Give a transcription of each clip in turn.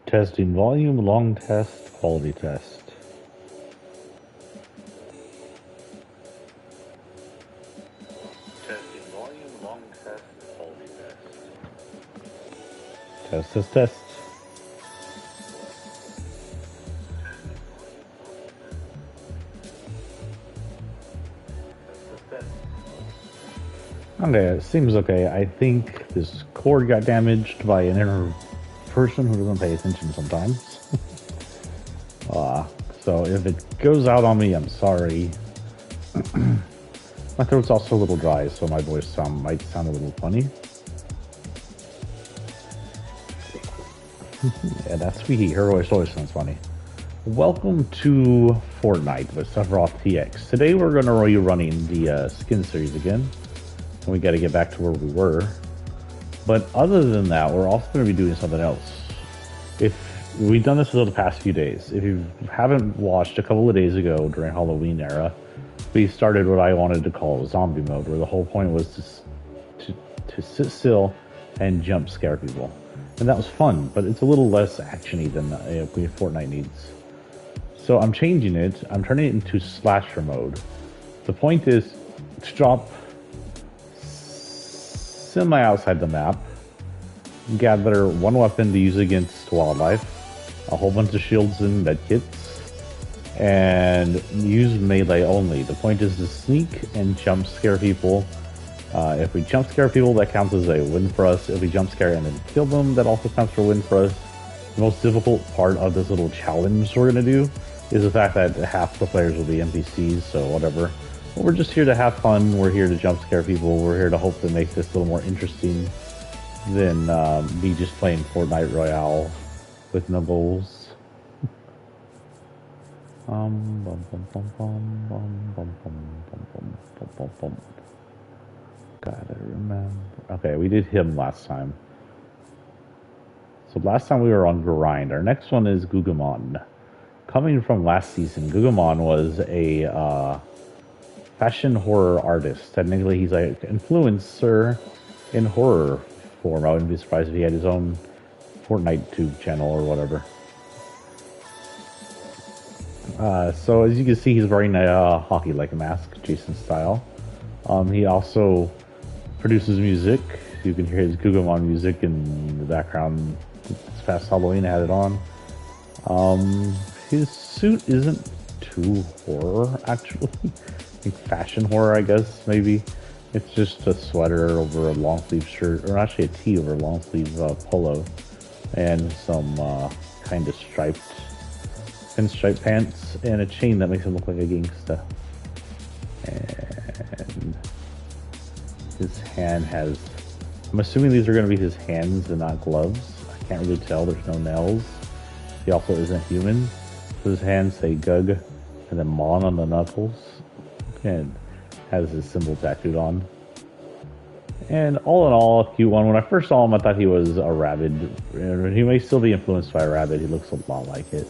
Testing volume, long test, quality test. Testing volume, long test, quality test. Test, test, test. Okay, it seems okay. I think this cord got damaged by an inner person who doesn't pay attention sometimes. So if it goes out on me, I'm sorry. My throat's also a little dry, so my voice might sound a little funny. Yeah, that's sweetie. Her voice always sounds funny. Welcome to Fortnite with Sephiroth TX. Today we're going to be running the skin series again. And we got to get back to where we were. But other than that, we're also going to be doing something else. We've done this for the past few days. If you haven't watched, a couple of days ago during Halloween era, we started what I wanted to call zombie mode, where the whole point was to sit still and jump scare people. And that was fun, but it's a little less actiony than Fortnite needs. So I'm changing it. I'm turning it into slasher mode. The point is to drop semi outside the map, gather one weapon to use against wildlife, a whole bunch of shields and medkits, and use melee only. The point is to sneak and jump scare people. If we jump scare people, that counts as a win for us. If we jump scare and then kill them, that also counts for a win for us. The most difficult part of this little challenge we're going to do is the fact that half the players will be NPCs, so whatever. But we're just here to have fun. We're here to jump scare people. We're here to hope to make this a little more interesting than me just playing Fortnite Royale with no goals. Gotta remember. Okay, we did him last time. So last time we were on Grind. Our next one is Googlemon. Coming from last season, Googlemon was a fashion horror artist. Technically, he's like an influencer in horror form. I wouldn't be surprised if he had his own Fortnite tube channel or whatever. So as you can see, he's wearing a hockey-like mask, Jason style. He also produces music. You can hear his Googlemon music in the background. It's past Halloween, I had it on. His suit isn't too horror, actually. Like fashion horror, I guess, maybe. It's just a sweater over a long sleeve shirt, or actually a tee over a long sleeve polo, and some kind of striped pinstripe pants, and a chain that makes him look like a gangsta. And his hand has, I'm assuming these are going to be his hands and not gloves. I can't really tell, there's no nails. He also isn't human. So his hands say Gug and then Mon on the knuckles. And has his symbol tattooed on. And all in all, a cute one. When I first saw him, I thought he was a rabbit. He may still be influenced by a rabbit. He looks a lot like it.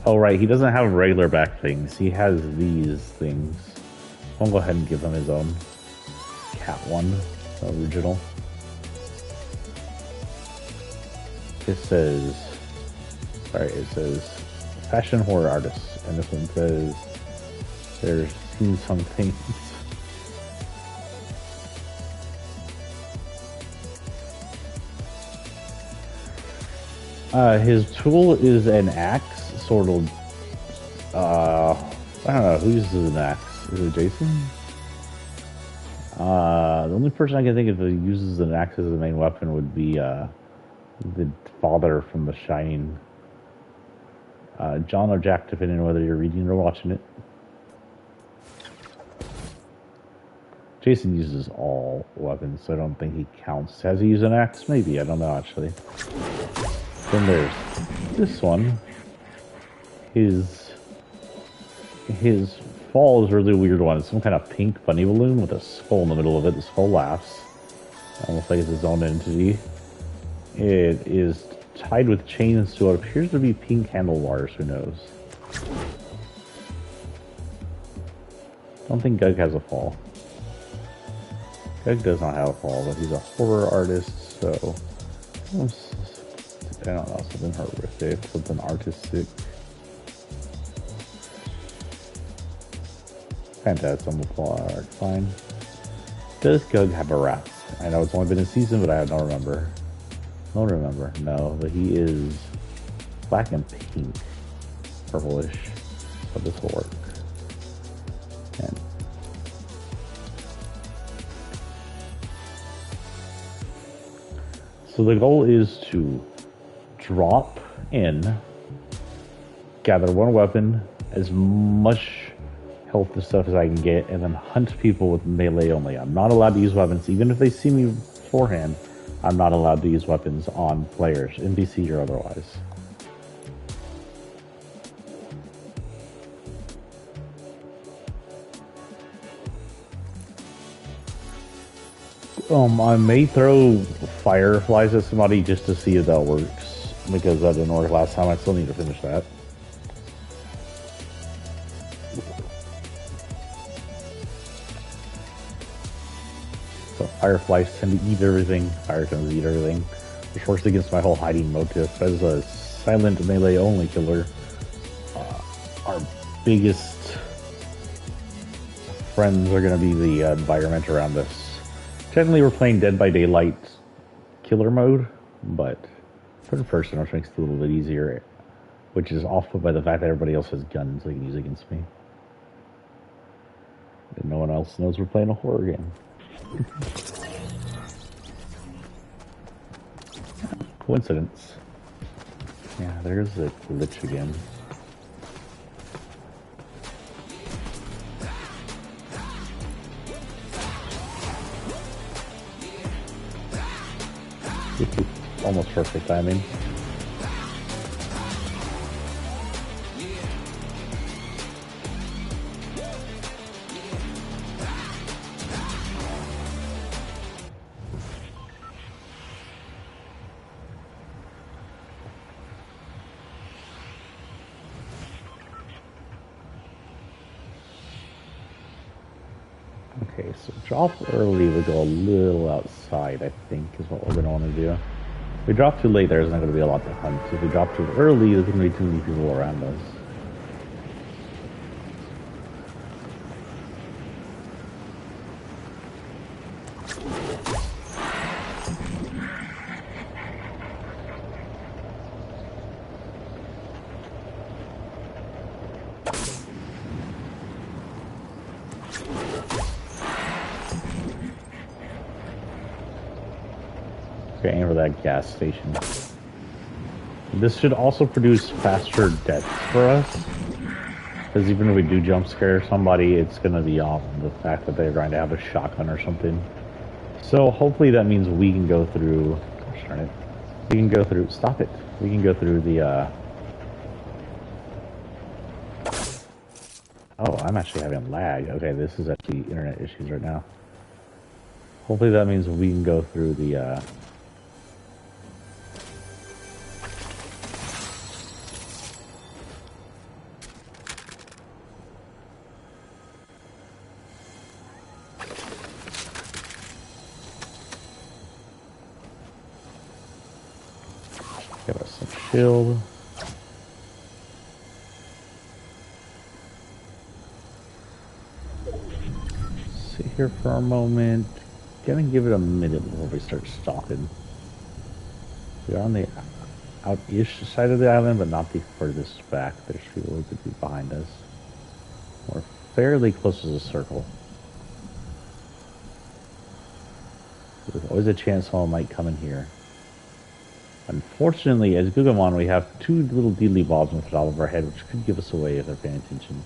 Oh, right. He doesn't have regular back things. He has these things. I'll go ahead and give him his own cat one, original. It says fashion horror artist, and this one says there's seen some things. His tool is an axe, sort of. I don't know who uses an axe. Is it Jason? The only person I can think of that uses an axe as the main weapon would be the father from The Shining. John or Jack, depending on whether you're reading or watching it. Jason uses all weapons, so I don't think he counts. Has he used an axe? Maybe, I don't know actually. Then there's this one. His fall is a really weird one. It's some kind of pink bunny balloon with a skull in the middle of it. The skull laughs. Almost like it's its own entity. It is tied with chains to what appears to be pink handlebars, who knows. Don't think Gug has a fall. Gug does not have a fall, but he's a horror artist, so I don't know, something horrific, something artistic. Phantasm will fall art, fine. Does Gug have a rat? I know it's only been a season, but I don't remember. No, but he is black and pink, purplish. So this will work. And so the goal is to drop in, gather one weapon, as much health and stuff as I can get, and then hunt people with melee only. I'm not allowed to use weapons, even if they see me beforehand. I'm not allowed to use weapons on players, NPC or otherwise. I may throw fireflies at somebody just to see if that works, because that didn't work last time. I still need to finish that. So fireflies tend to eat everything. Fire tends to eat everything, which works against my whole hiding motif. As a silent melee only killer, our biggest friends are going to be the environment around us. Technically, we're playing Dead by Daylight killer mode, but third person, which makes it a little bit easier, which is awful by the fact that everybody else has guns they can use against me. And no one else knows we're playing a horror game. Coincidence. Yeah, there's a glitch again. Almost perfect timing. Okay, so drop early, we go a little outside, I think, is what we're going to want to do. If we drop too late, there's not going to be a lot to hunt. If we drop too early, there's going to be too many people around us. Aim for that gas station. This should also produce faster deaths for us, because even if we do jump scare somebody, it's going to be off the fact that they're going to have a shotgun or something. So hopefully that means we can go through. Gosh darn it! We can go through. Stop it! We can go through the. Oh, I'm actually having lag. Okay, this is actually internet issues right now. Hopefully that means we can go through the. Give us some shield. Sit here for a moment. Gonna give it a minute before we start stalking. We're on the out-ish side of the island, but not the furthest back. There's people who could be behind us. We're fairly close to the circle. There's always a chance someone might come in here. Unfortunately, as Googlemon, we have two little deedly bobs on the top of our head, which could give us away if they're paying attention.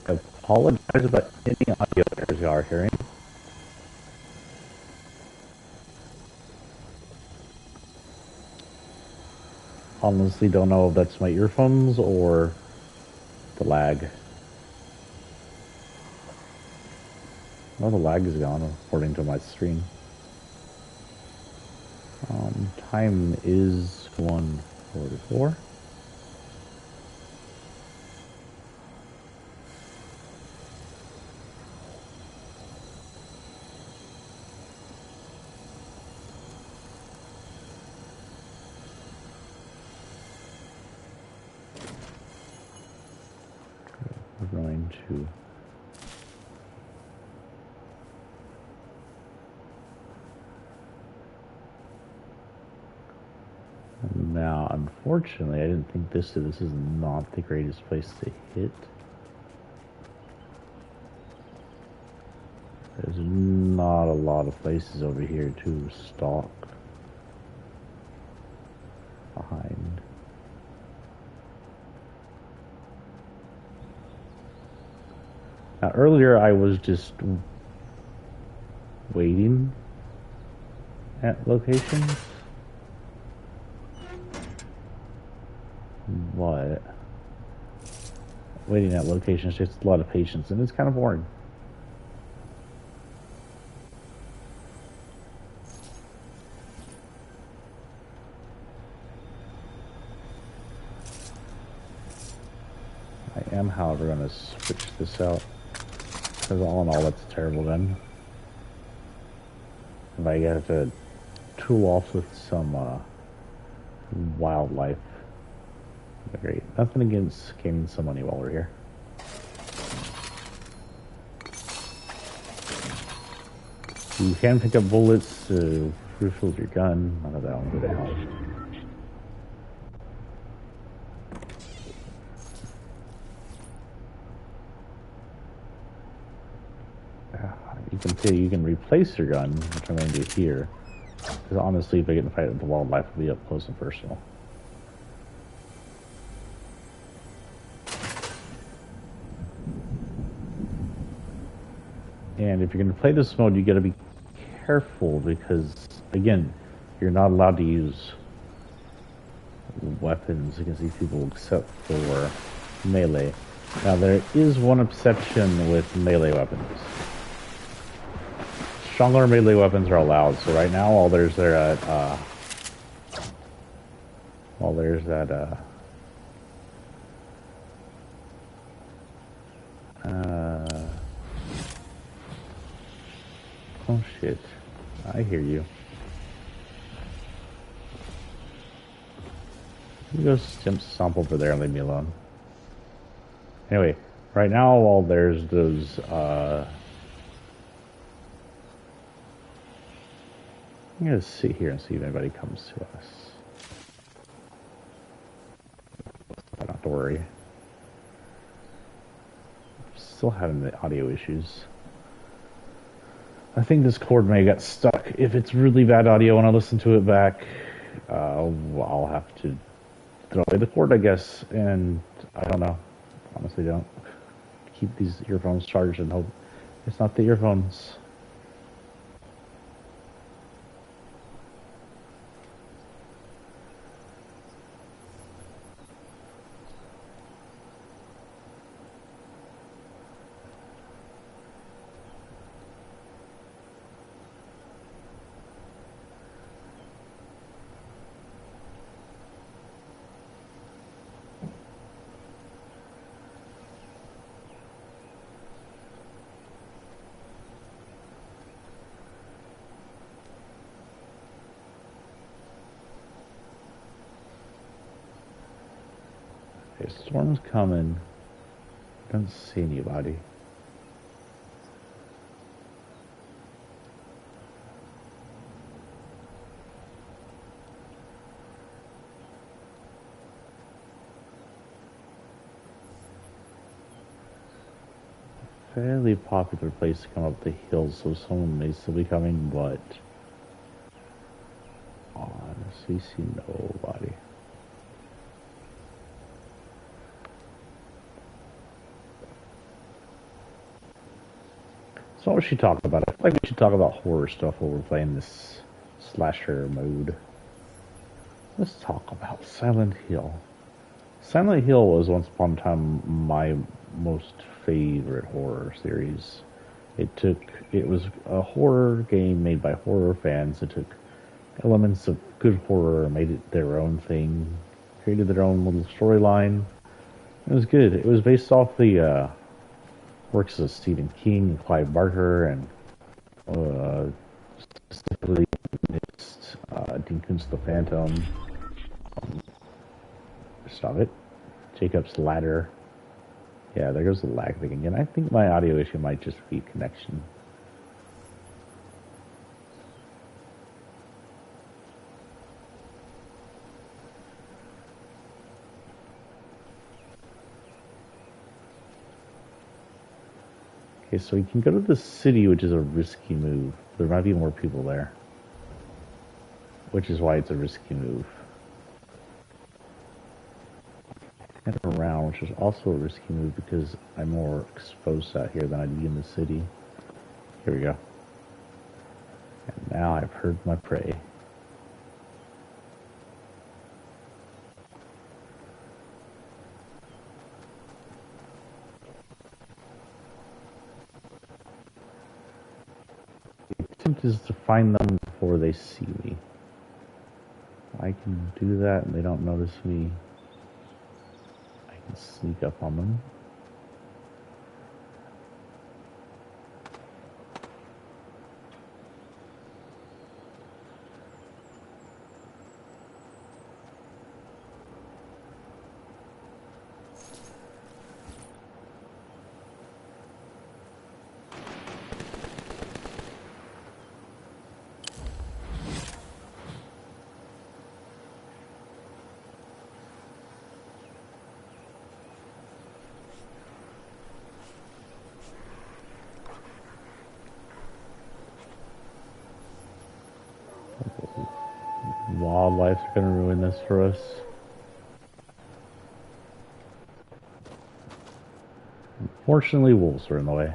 I apologize about any audio errors you are hearing. Honestly, don't know if that's my earphones or the lag. Well, the lag is gone according to my stream. Time is 1:44. We're going to now, unfortunately, I didn't think this is not the greatest place to hit. There's not a lot of places over here to stalk behind. Now, earlier I was just waiting at locations. But waiting at locations takes a lot of patience, and it's kind of boring. I am, however, going to switch this out, because all in all, that's terrible then. If I get to tool off with some wildlife, great. Nothing against gaining some money while we're here. You can pick up bullets to refill your gun. None of that will go to help. You can replace your gun, which I'm going to do here. Because honestly, if I get in a fight with the wildlife, it'll be up close and personal. And if you're going to play this mode, you got to be careful because, again, you're not allowed to use weapons against these people except for melee. Now, there is one exception with melee weapons. Stronger melee weapons are allowed. So right now, while there's that, oh shit, I hear you. You go stomp over there and leave me alone. Anyway, right now, while there's those, I'm gonna sit here and see if anybody comes to us. I don't have to worry. Still having the audio issues. I think this cord may have got stuck. If it's really bad audio when I listen to it back, I'll have to throw away the cord, I guess. And I don't know. Honestly, don't. Keep these earphones charged and hope it's not the earphones. Okay, storm's coming. Don't see anybody. Fairly popular place to come up the hills, so someone may still be coming, but honestly see nobody. So what should we talk about? I feel like we should talk about horror stuff while we're playing this slasher mode. Let's talk about Silent Hill. Silent Hill was once upon a time my most favorite horror series. It was a horror game made by horror fans. It took elements of good horror, made it their own thing, created their own little storyline. It was good. It was based off the works of Stephen King, Clive Barker, and specifically Dean Koontz the Phantom. Stop it. Jacob's Ladder. Yeah, there goes the lag thing again. I think my audio issue might just be connection. Okay, so you can go to the city, which is a risky move. There might be more people there, which is why it's a risky move. And around, which is also a risky move because I'm more exposed out here than I'd be in the city. Here we go. And now I've heard my prey. The attempt is to find them before they see me. I can do that and they don't notice me. I can sneak up on them. Wildlife are going to ruin this for us. Unfortunately, wolves are in the way.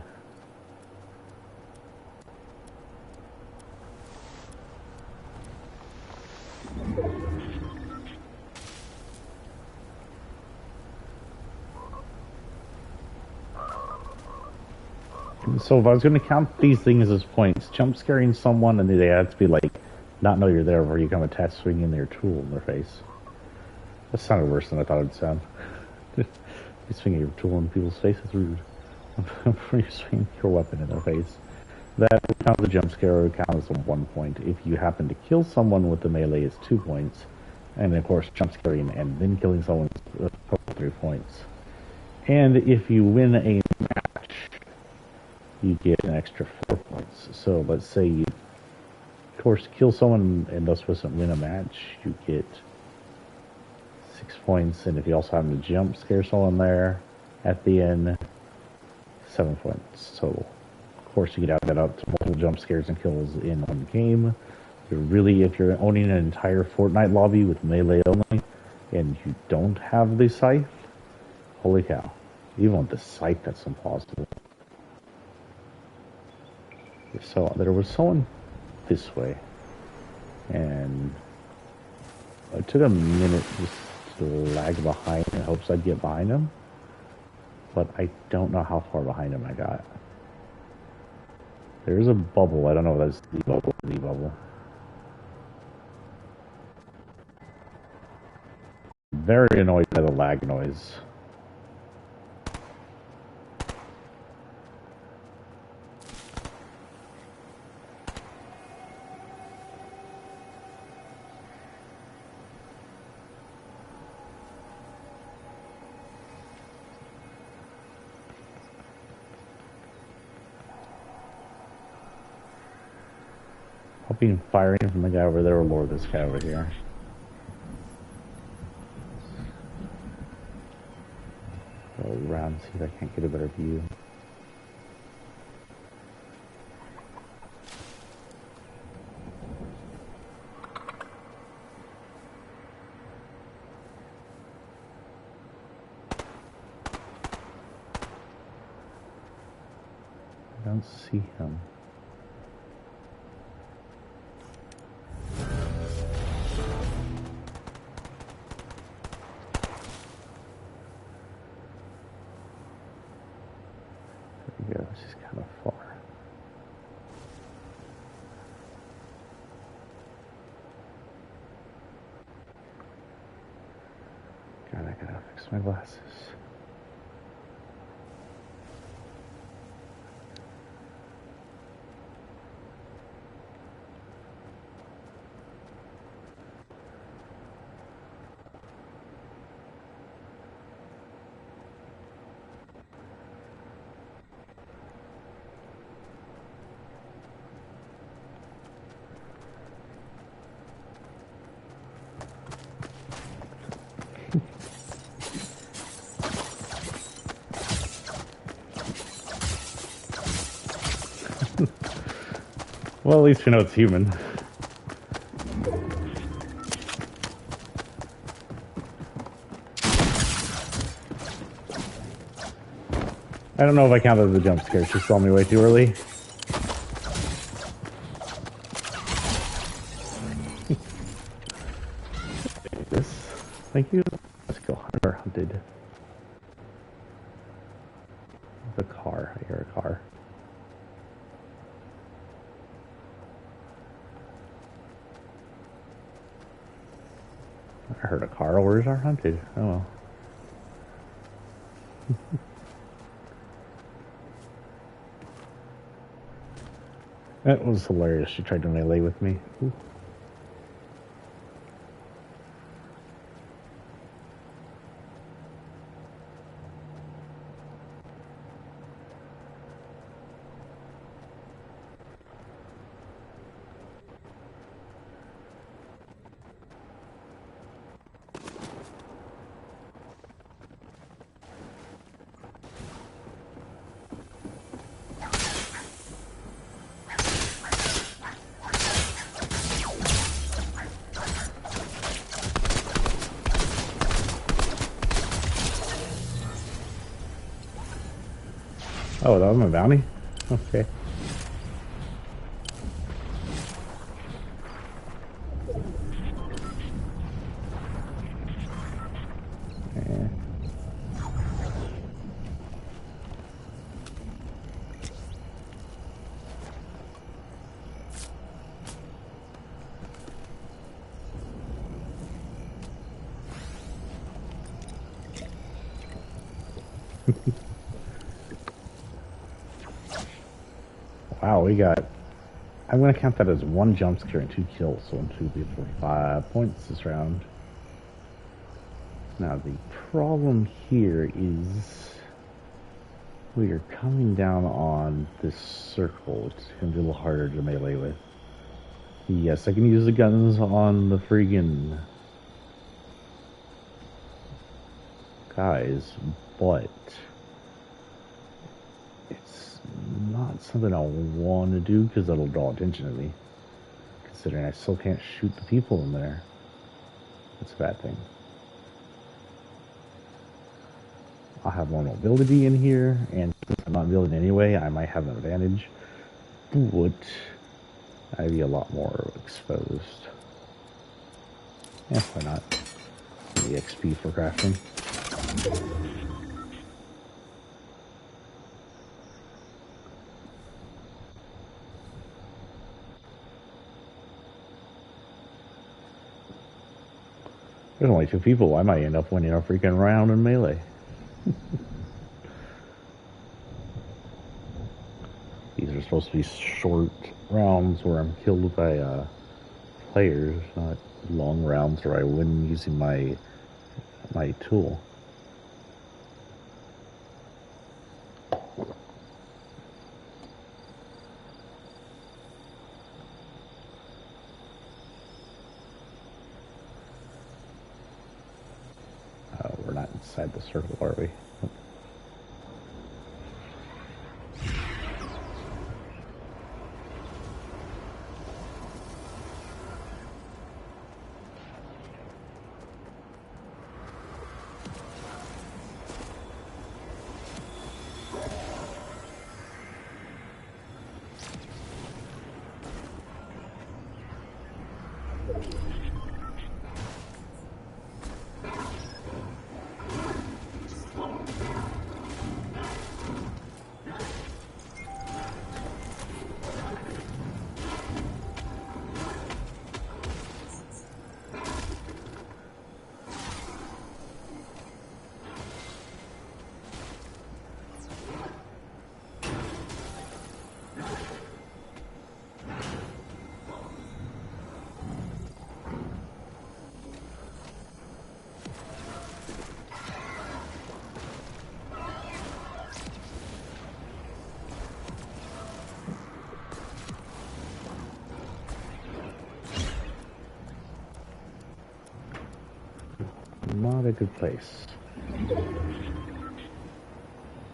So if I was going to count these things as points, jump scaring someone and they have to be like, not know you're there, where you come attach swinging their tool in their face. That sounded worse than I thought it'd sound. You swing your tool in people's face, it's rude. Before you swing your weapon in their face. That would count the jump scare, would count as 1 point. If you happen to kill someone with the melee, it's 2 points. And of course, jump scaring and then killing someone is 3 points. And if you win a match, you get an extra 4 points. So let's say you, of course, kill someone and thus doesn't win a match, you get 6 points. And if you also happen to jump scare someone there at the end, 7 points total. Of course, you can add that up to multiple jump scares and kills in one game. If you're owning an entire Fortnite lobby with melee only, and you don't have the scythe, holy cow. Even with the scythe, that's impossible. So there was someone this way, and it took a minute just to lag behind in hopes I'd get behind him, but I don't know how far behind him I got. There's a bubble. I don't know if that's the bubble or the bubble. Very annoyed by the lag noise. Hoping firing from the guy over there will lure this guy over here. Go around, see if I can't get a better view. I don't see him. Yeah, this is kind of far. fix my glasses. Well, at least we know it's human. I don't know if I counted the jump scare. She saw me way too early. This. Thank you. Let's go hunter hunted. The car. I hear a car. I heard a car. Where's our hunted? Oh well. That was hilarious. She tried to melee with me. Ooh. Oh, that was my bounty? Okay. Wow, we got... I'm going to count that as 1 jump scare and 2 kills. So 1, 2, 3, 4, 5 points this round. Now, the problem here is... we are coming down on this circle. It's going to be a little harder to melee with. Yes, I can use the guns on the friggin' guys, but... it's not something I want to do because that'll draw attention to me. Considering I still can't shoot the people in there. That's a bad thing. I'll have more mobility in here, and since I'm not building anyway, I might have an advantage. But I'd be a lot more exposed. Yeah, why not? The XP for crafting. There's only 2 people. I might end up winning a freaking round in melee. These are supposed to be short rounds where I'm killed by players, not long rounds where I win using my tool. We're not inside the circle, are we? Not a good place.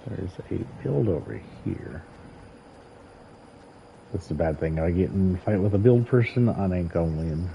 There's a build over here. That's a bad thing. I get in a fight with a build person, I ain't gonna win.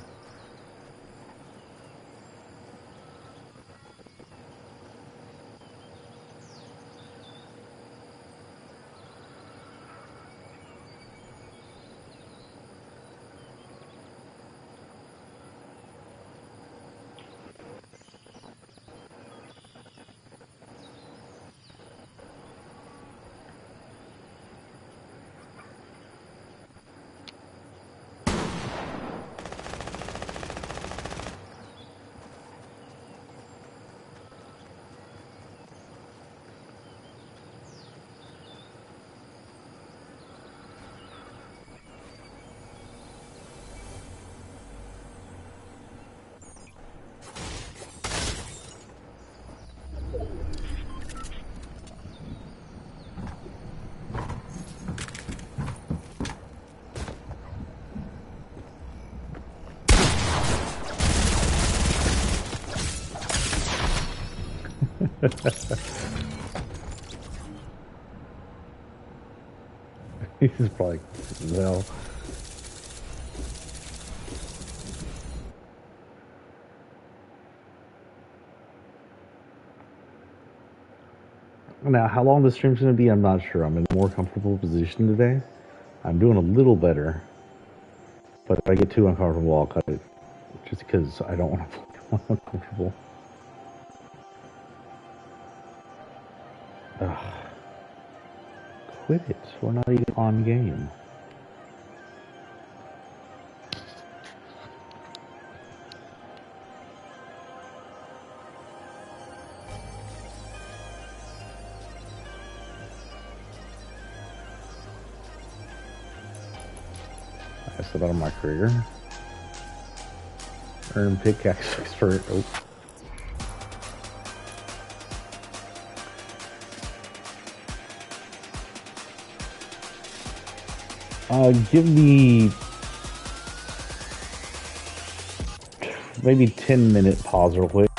He's probably well. Now, how long the stream's going to be, I'm not sure. I'm in a more comfortable position today. I'm doing a little better. But if I get too uncomfortable, I'll cut it. Just because I don't want to feel uncomfortable. Ugh. Quit it. We're not even on game. I set out on my career. Earn pickaxe expert. Oh. Give me maybe 10-minute pause real quick.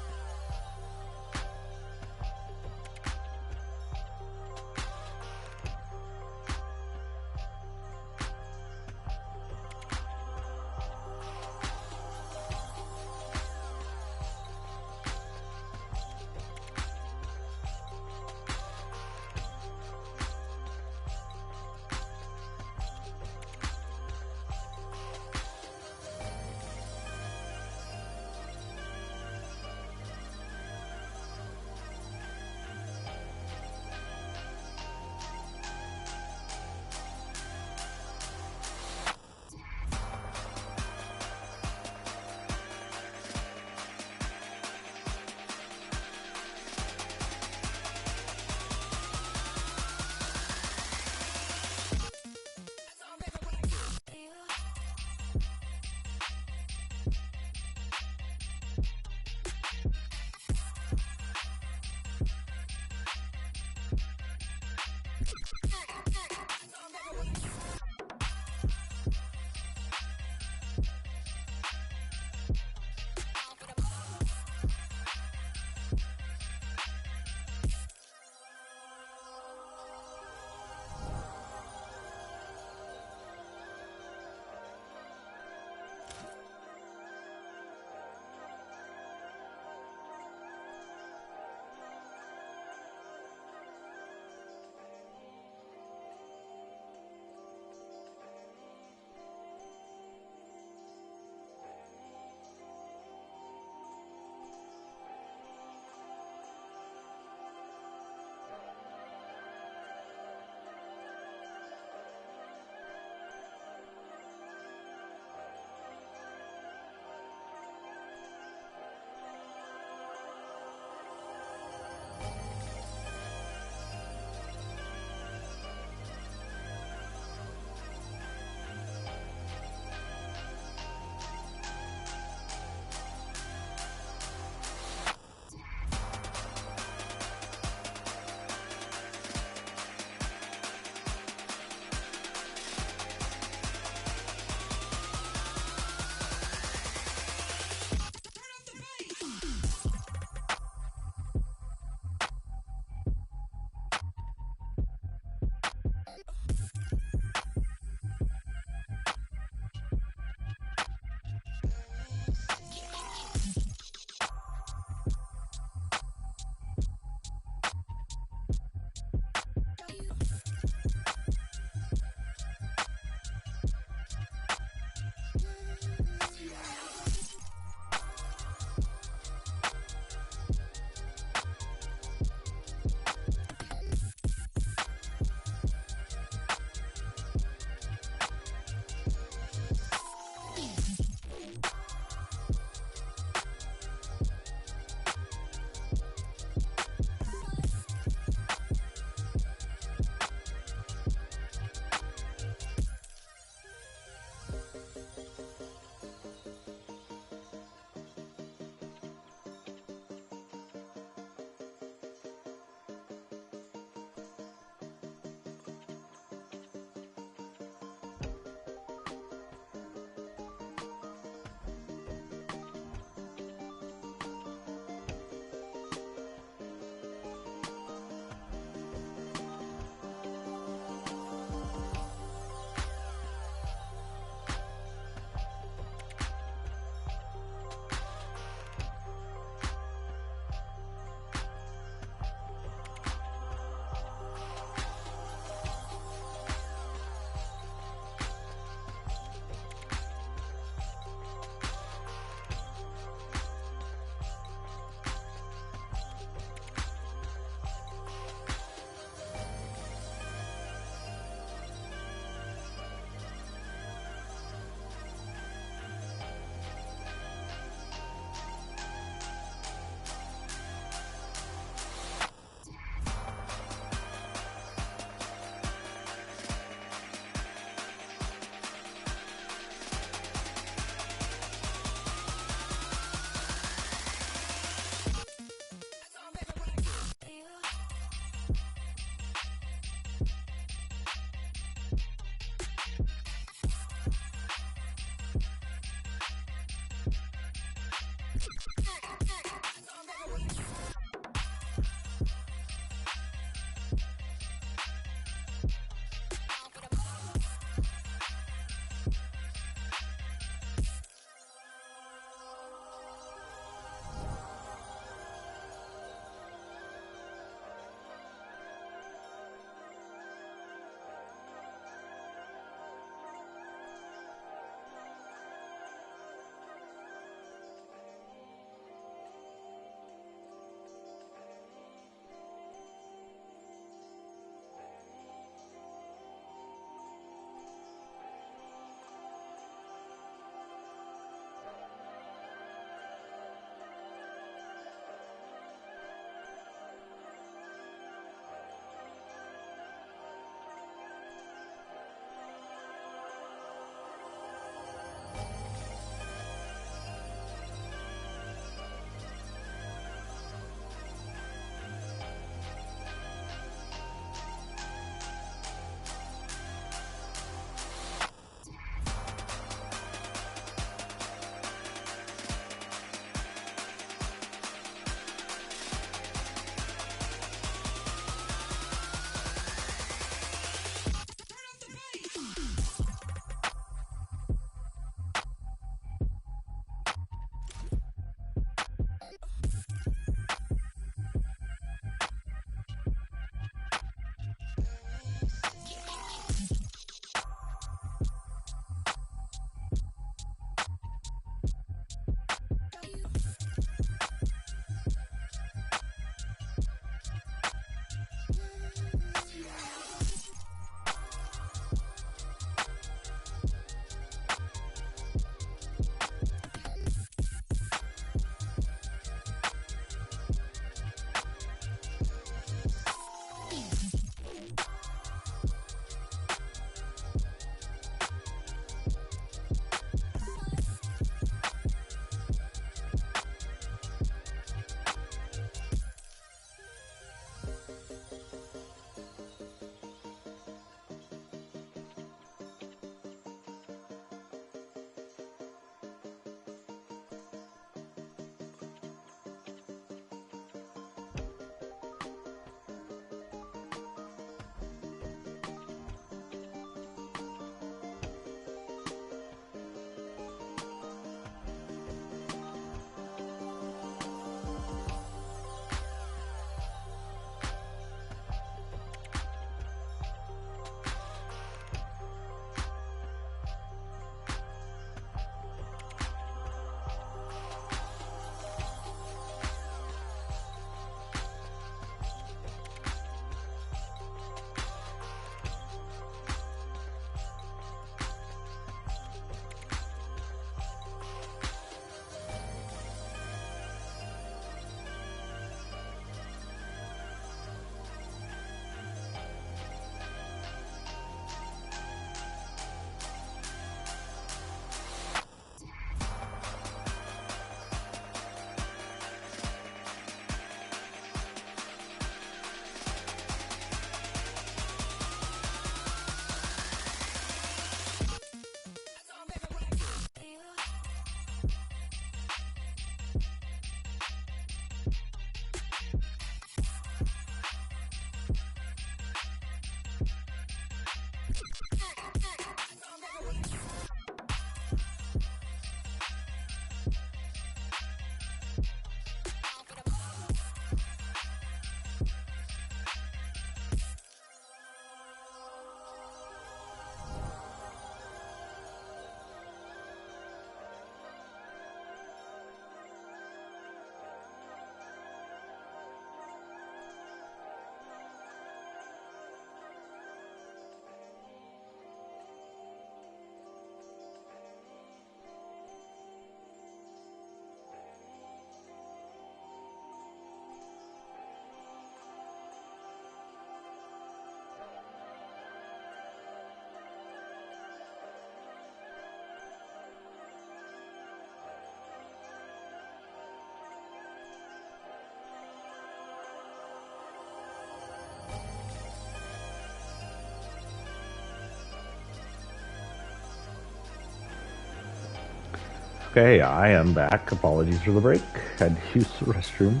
Okay, I am back. Apologies for the break. Had to use the restroom.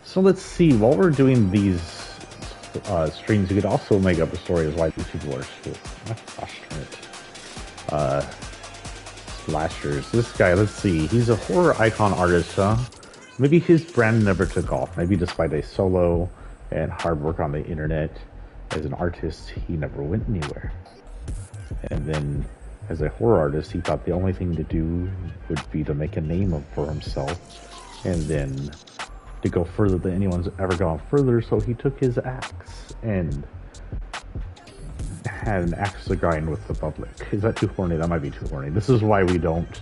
So let's see. While we're doing these streams, you could also make up a story as why these people are gosh darn it. Slashers. This guy, let's see. He's a horror icon artist, huh? Maybe his brand never took off. Maybe despite a solo and hard work on the internet as an artist, he never went anywhere. And then as a horror artist, he thought the only thing to do would be to make a name for himself and then to go further than anyone's ever gone further. So he took his axe and had an axe to grind with the public. Is that too horny? That might be too horny. This is why we don't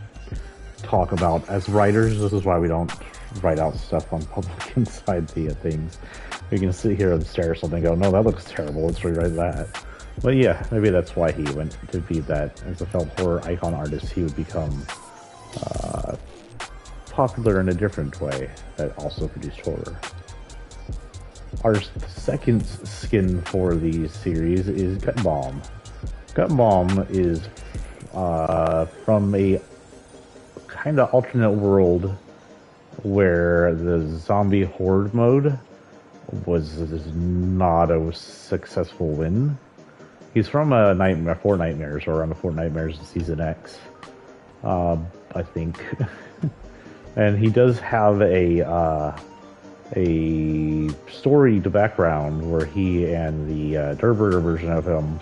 talk about, as writers, this is why we don't write out stuff on public inside the things. We can sit here and stare at something and go, no, that looks terrible, let's rewrite that. But yeah, maybe that's why he went to be that. As a film horror icon artist, he would become popular in a different way that also produced horror. Our second skin for the series is Gut Bomb. Gut Bomb is from a kind of alternate world where the zombie horde mode was not a successful win. He's from a Nightmare, Four Nightmares, or on the Four Nightmares in Season X, I think. And he does have a storied background where he and the Durber version of him,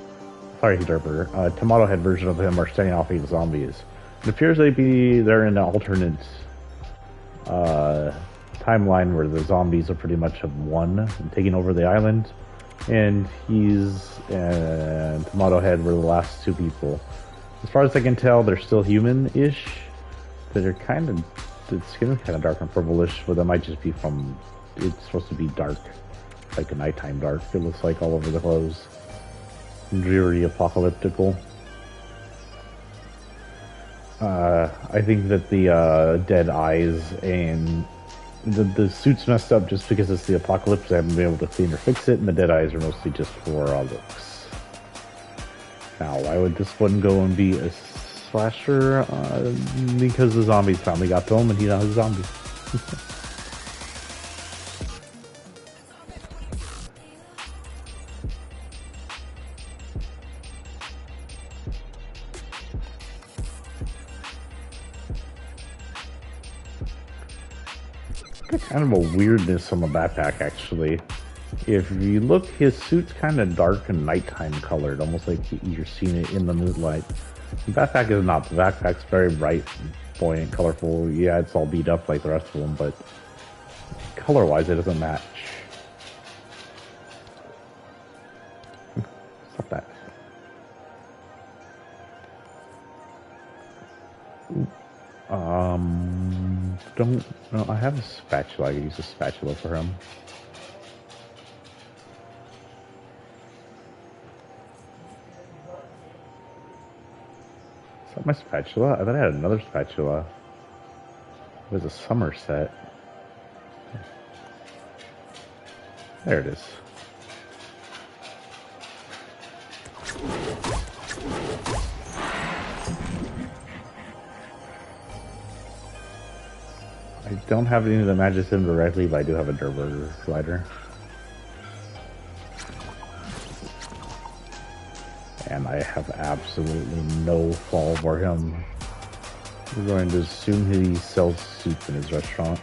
Tomato Head version of him are standing off these zombies. It appears they're in an alternate timeline where the zombies are pretty much have won and taken over the island. And he's and Tomato Head were the last two people. As far as I can tell, they're still human-ish. They're kind of, the skin is kind of dark and purplish, but that might just be from, it's supposed to be dark, like a nighttime dark. It looks like all over the clothes. Dreary, apocalyptical. I think that the dead eyes and the suit's messed up just because it's the apocalypse. They haven't been able to clean or fix it, and the dead eyes are mostly just for looks. Now, why would this one go and be a slasher? Because the zombies finally got to him, and he's not a zombie. Kind of a weirdness on the backpack, actually. If you look, his suit's kind of dark and nighttime colored, almost like you're seeing it in the moonlight. The backpack is not. The backpack's very bright, buoyant, colorful. Yeah, it's all beat up like the rest of them, but color-wise, it doesn't match. Stop that. No, I have a spatula. I could use a spatula for him. Is that my spatula? I thought I had another spatula. It was a Somerset. There it is. I don't have any that matches him directly, but I do have a Durber glider. And I have absolutely no fall for him. We're going to assume he sells soup in his restaurant.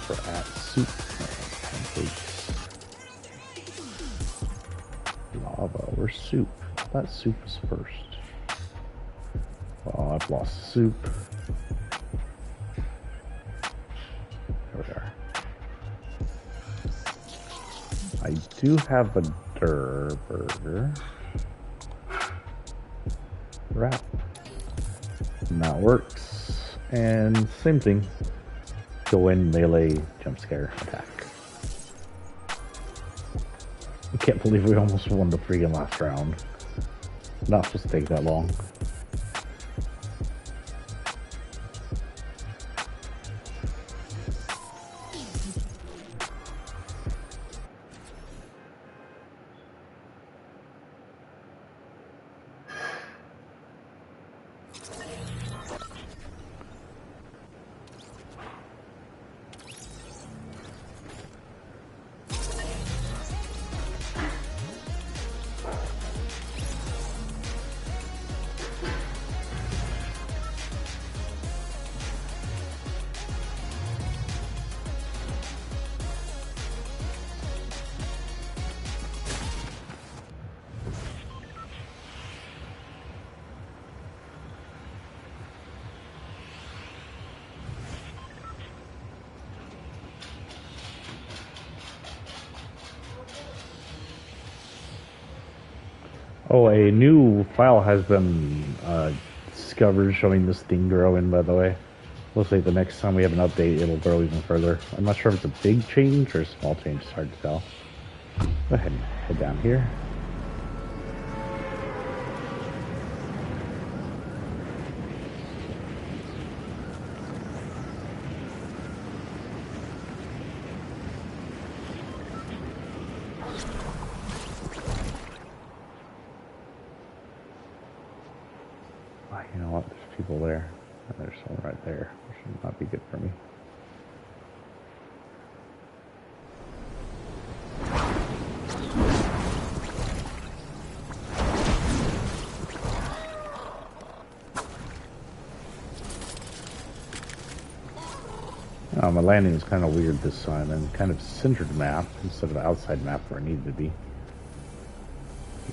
For at soup. Pancakes. Lava. Where's soup? I thought soup was first. Oh, I've lost soup. There we are. I do have a Durber wrap. And that works. And same thing. Go in, melee, jump scare, attack. I can't believe we almost won the freaking last round. Not supposed to take that long. Oh, a new file has been discovered showing this thing growing, by the way. Looks like the next time we have an update, it'll grow even further. I'm not sure if it's a big change or a small change. It's hard to tell. Go ahead and head down here. You know what? There's people there. And there's someone right there. Which should not be good for me. My landing is kind of weird this time, and kind of centered map instead of outside map where it needed to be.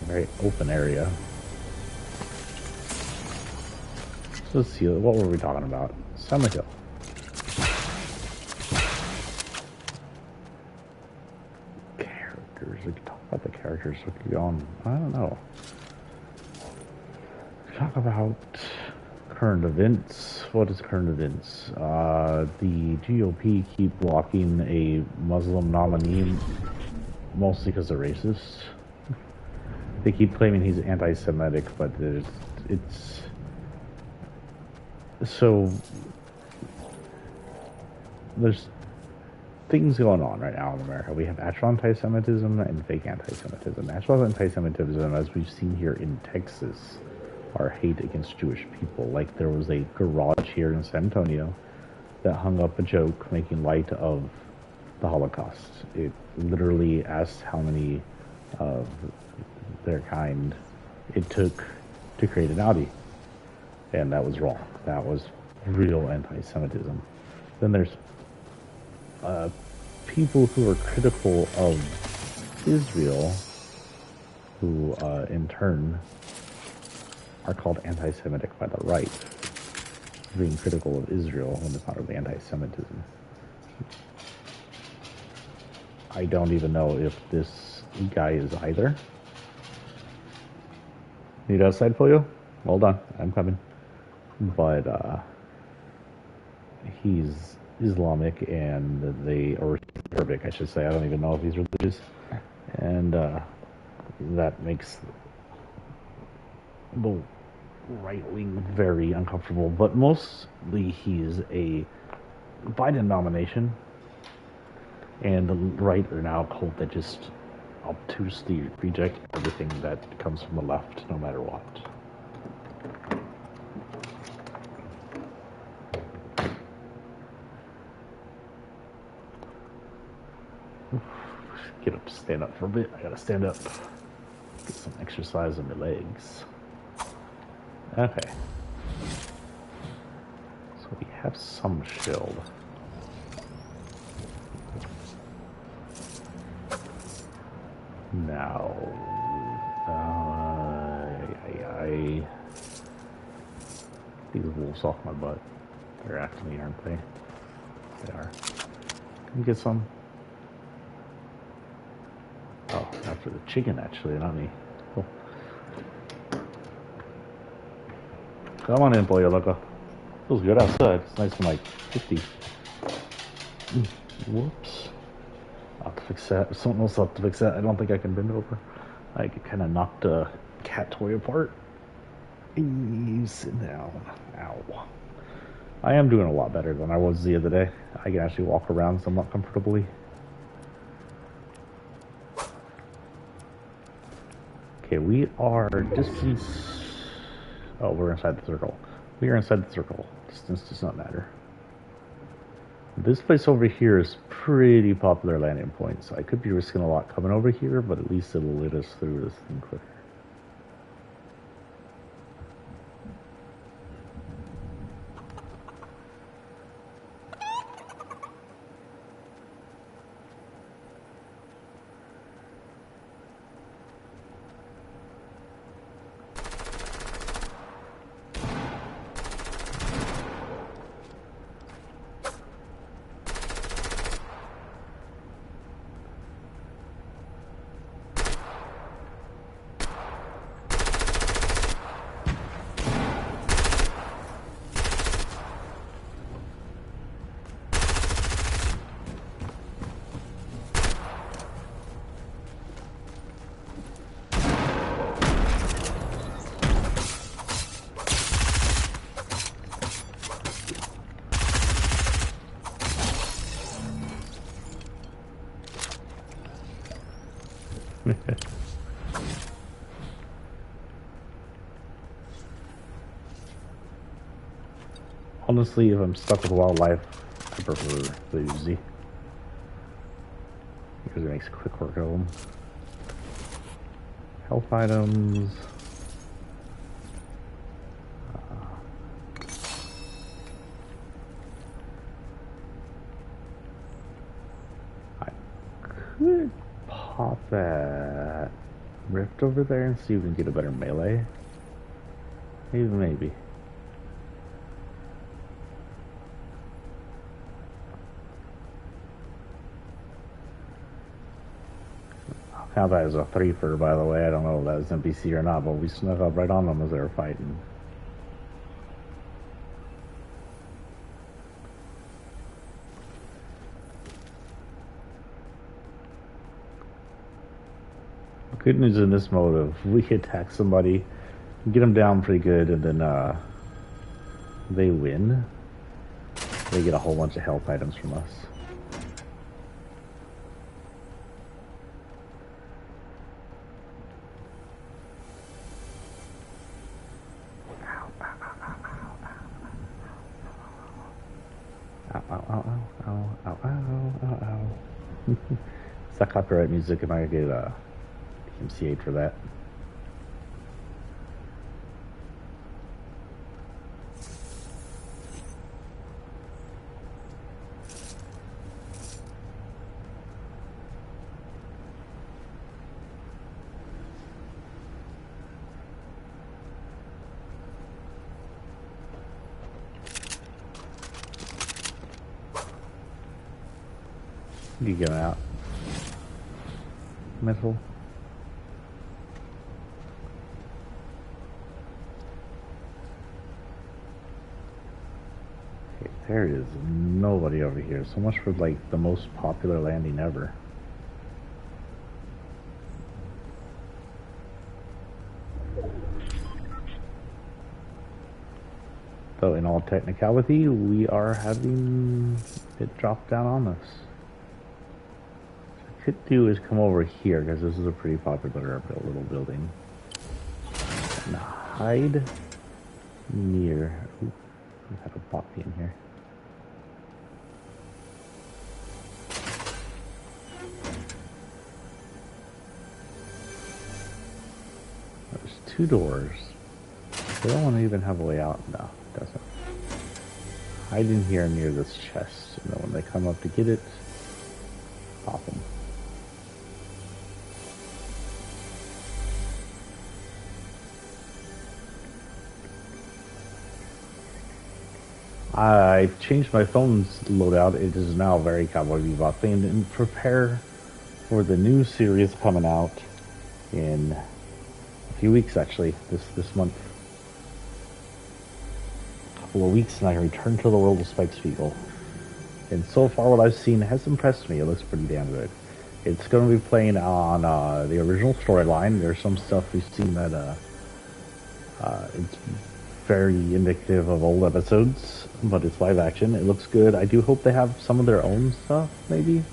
A very open area. So let's see, what were we talking about? Summit Hill. Characters, we could talk about the characters we could go on. I don't know. Talk about current events. What is current events? The GOP keep blocking a Muslim nominee, mostly because they're racist. They keep claiming he's anti-Semitic, but it's so there's things going on right now in America. We have actual anti-Semitism and fake anti-Semitism. Actual anti-Semitism, as we've seen here in Texas, are hate against Jewish people. Like there was a garage here in San Antonio that hung up a joke making light of the Holocaust. It literally asked how many of their kind it took to create an Audi. And that was wrong. That was real anti-Semitism. Then there's people who are critical of Israel, who in turn are called anti-Semitic by the right, being critical of Israel when it's not really anti-Semitism. I don't even know if this guy is either. Need outside for you? Hold on, I'm coming. But he's Islamic and or Arabic, I should say. I don't even know if he's religious. And that makes the right wing very uncomfortable. But mostly he's a Biden nomination, and the right are now a cult that just obtusely reject everything that comes from the left, no matter what. Get up, stand up for a bit. I gotta stand up. Get some exercise on my legs. Okay. So we have some shield. Now, these wolves off my butt. They're after me, aren't they? They are. Can we get some? Oh, after the chicken, actually, not me. Cool. Come on in, pollo loco. Feels good outside. It's nice and like 50. Whoops. I'll have to fix that. Someone else will have to fix that. I don't think I can bend over. I kind of knocked a cat toy apart. Sit down. Ow. I am doing a lot better than I was the other day. I can actually walk around somewhat comfortably. Okay, we are distance. Oh, we're inside the circle. We are inside the circle. Distance does not matter. This place over here is pretty popular landing point, so I could be risking a lot coming over here, but at least it'll lead us through this thing quicker. Honestly, if I'm stuck with wildlife, I prefer the Uzi. Because it makes quick work of them. Health items. I could pop that rift over there and see if we can get a better melee. Maybe. Count that as a threefer, by the way. I don't know if that was NPC or not, but we snuck up right on them as they were fighting. Good news in this mode, if we attack somebody, get them down pretty good, and then they win, they get a whole bunch of health items from us. It's that copyright music, and I get MCA for that. You get out. Metal. Okay, there is nobody over here. So much for like the most popular landing ever. Though in all technicality, we are having it drop down on us. Could do is come over here because this is a pretty popular little building and hide near. Ooh, we have a bot in here. There's two doors. They don't want to even have a way out. No, it doesn't. Hide in here near this chest, and then when they come up to get it, pop them. I've changed my phone's loadout. It is now very Cowboy Bebop themed, and prepare for the new series coming out in a few weeks, actually, this month. A couple of weeks, and I return to the world of Spike Spiegel. And so far, what I've seen has impressed me. It looks pretty damn good. It's going to be playing on the original storyline. There's some stuff we've seen that it's very indicative of old episodes, but it's live action. It looks good. I do hope they have some of their own stuff, maybe.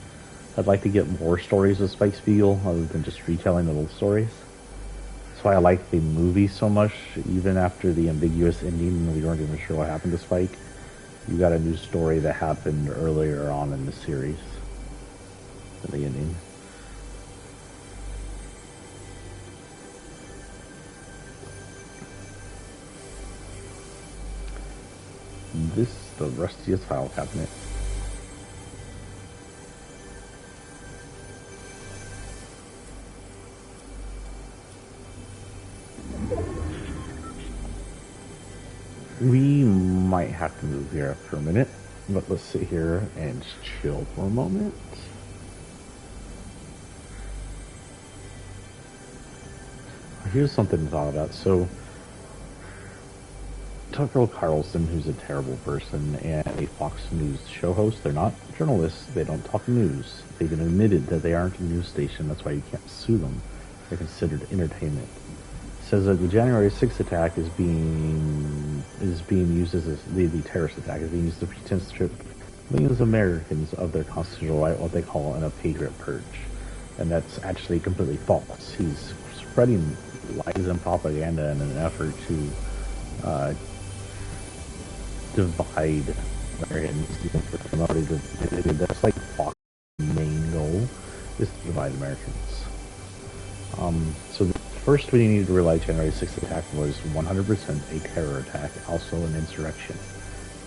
I'd like to get more stories of Spike Spiegel other than just retelling the old stories. That's why I like the movie so much. Even after the ambiguous ending, we weren't even sure what happened to Spike. You got a new story that happened earlier on in the series than the ending. This is the rustiest file cabinet. We might have to move here after a minute, but let's sit here and chill for a moment. Here's something to talk about. So, Tucker Carlson, who's a terrible person and a Fox News show host, they're not journalists, they don't talk news. They've been admitted that they aren't a news station, that's why you can't sue them. They're considered entertainment. Says that the January 6th attack is being used as the terrorist attack is being used to pretense to strip millions of Americans of their constitutional right, what they call a patriot purge. and that's actually completely false. He's spreading lies and propaganda in an effort to divide Americans. That's like Fox's main goal, is to divide Americans. So first we need to realize January 6th attack was 100% a terror attack, also an insurrection.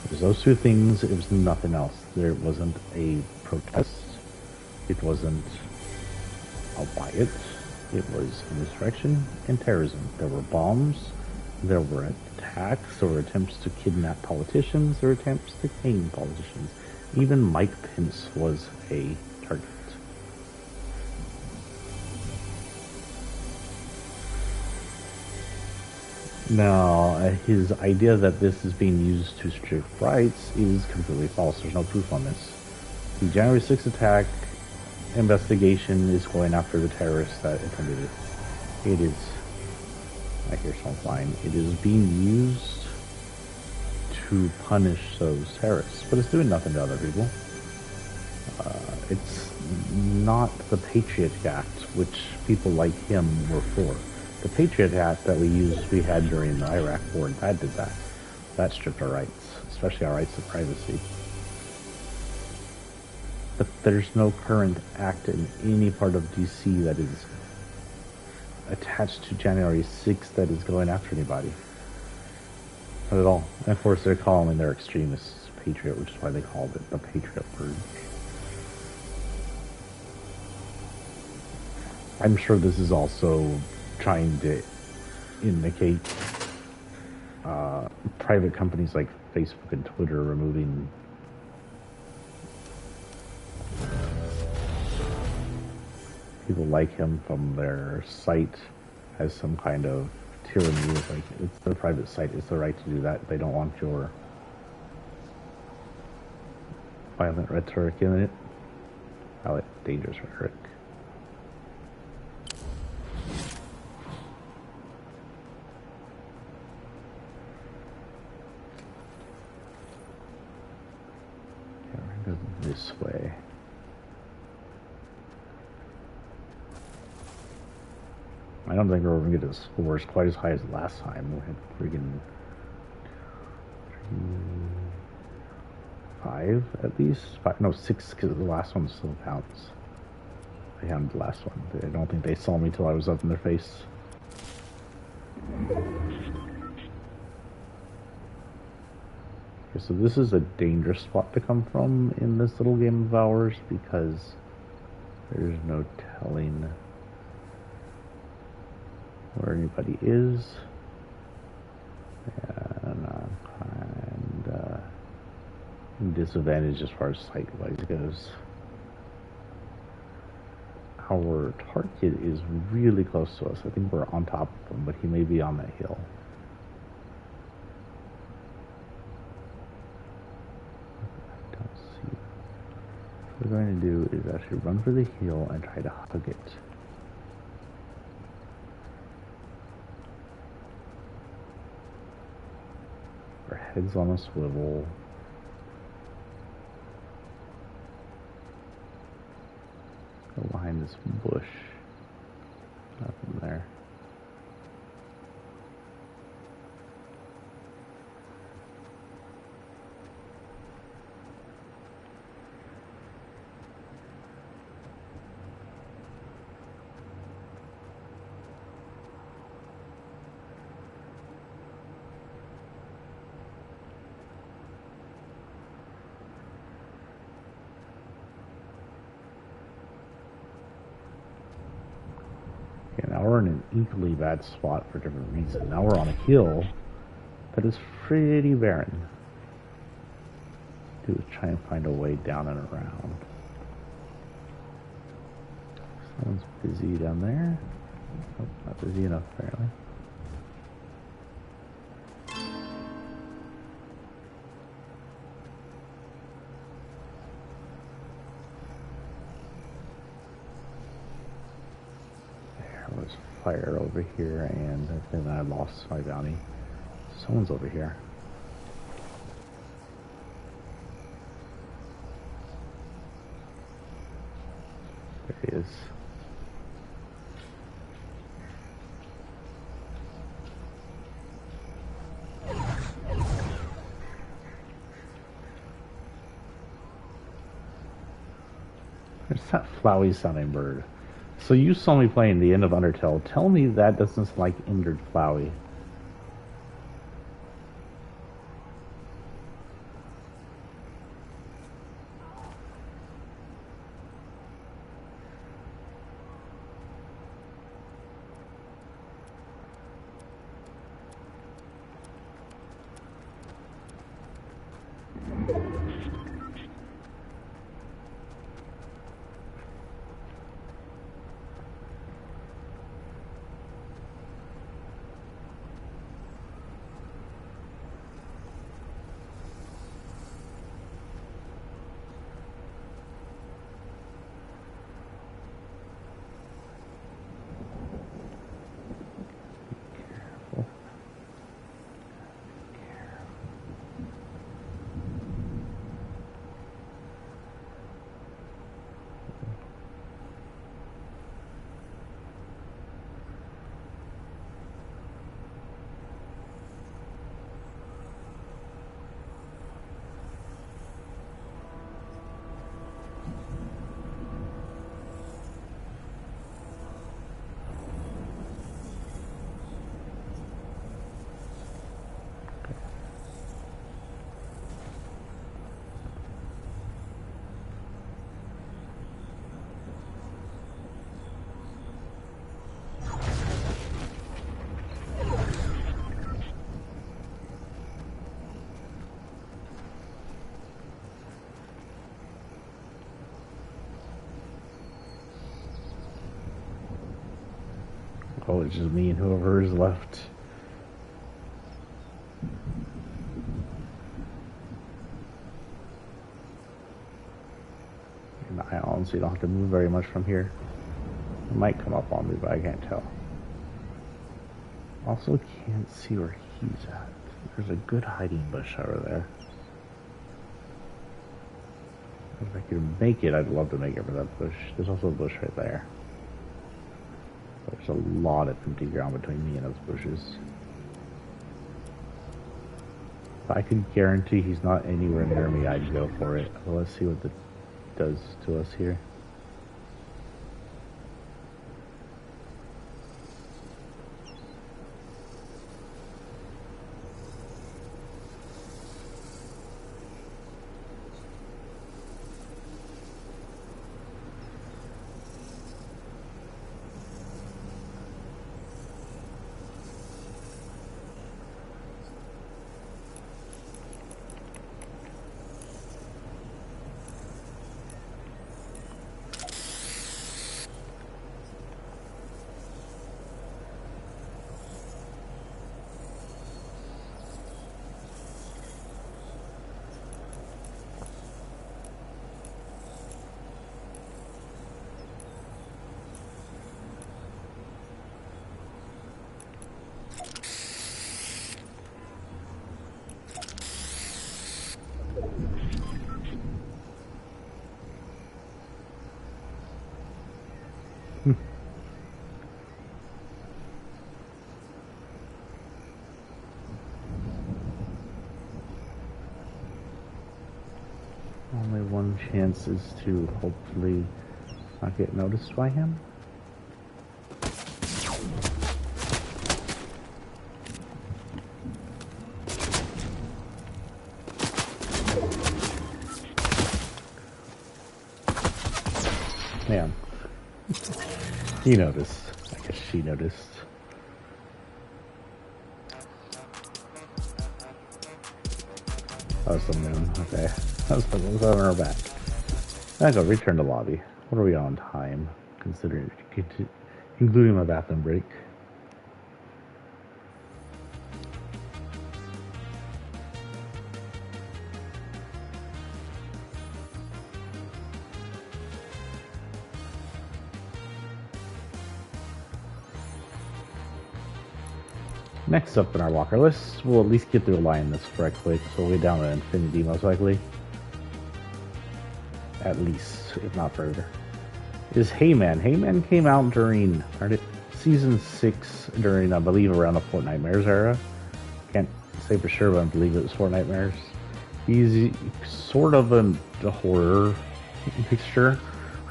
It was those two things, it was nothing else. There wasn't a protest, it wasn't a riot, it was an insurrection and terrorism. There were bombs, there were attacks, there were attempts to kidnap politicians, there were attempts to hang politicians. Even Mike Pence was a target. Now, his idea that this is being used to restrict rights is completely false. There's no proof on this. The January 6th attack investigation is going after the terrorists that attended it. It is, I hear someone flying, it is being used to punish those terrorists, but it's doing nothing to other people. It's not the Patriot Act, which people like him were for. The Patriot Act that we had during the Iraq War, that did that. That stripped our rights, especially our rights to privacy. But there's no current act in any part of DC that is attached to January 6th that is going after anybody. Not at all. And of course they're calling their extremists Patriot, which is why they called it the Patriot Purge. I'm sure this is also trying to indicate private companies like Facebook and Twitter removing people like him from their site as some kind of tyranny. Like, it's their private site, it's their right to do that. They don't want your violent rhetoric in it. I like dangerous rhetoric. This way. I don't think we're going to get the scores quite as high as last time. We had freaking 5 at least. 5, no, 6, because the last one still counts. I counted the last one. I don't think they saw me till I was up in their face. Okay, so this is a dangerous spot to come from in this little game of ours because there's no telling where anybody is, and I'm kind of disadvantaged as far as sight-wise goes. Our target is really close to us. I think we're on top of him, but he may be on that hill. I don't see. What we're going to do is actually run for the hill and try to hug it. Our head's on a swivel. Go behind this bush. Nothing there. Now we're in an equally bad spot for different reasons. Now we're on a hill that is pretty barren. Do is try and find a way down and around. Someone's busy down there. Oh, not busy enough apparently. Fire over here, and then I lost my bounty. Someone's over here. There he is. There's that flowy sounding bird. So you saw me playing the end of Undertale. Tell me that doesn't sound like Injured Flowey. Oh, it's just me and whoever is left. And I honestly don't have to move very much from here. It might come up on me, but I can't tell. Also can't see where he's at. There's a good hiding bush over there. If I could make it, I'd love to make it for that bush. There's also a bush right there. There's a lot of empty ground between me and those bushes. If I could guarantee he's not anywhere near me, I'd go for it. Well, let's see what it does to us here. Only one chance is to hopefully not get noticed by him. Man, he noticed. I guess she noticed. Oh, it's the moon. Okay. I was on her back. I go return to lobby. What are we on time? Considering, including my bathroom break. Next up in our walker list, we'll at least get through a line this right quick, so we'll get down to infinity most likely. At least, if not further. Is Heyman. Heyman came out during Season 6 during, I believe, around the Fortnite era. Can't say for sure, but I believe it was Fortnite. He's sort of a horror picture.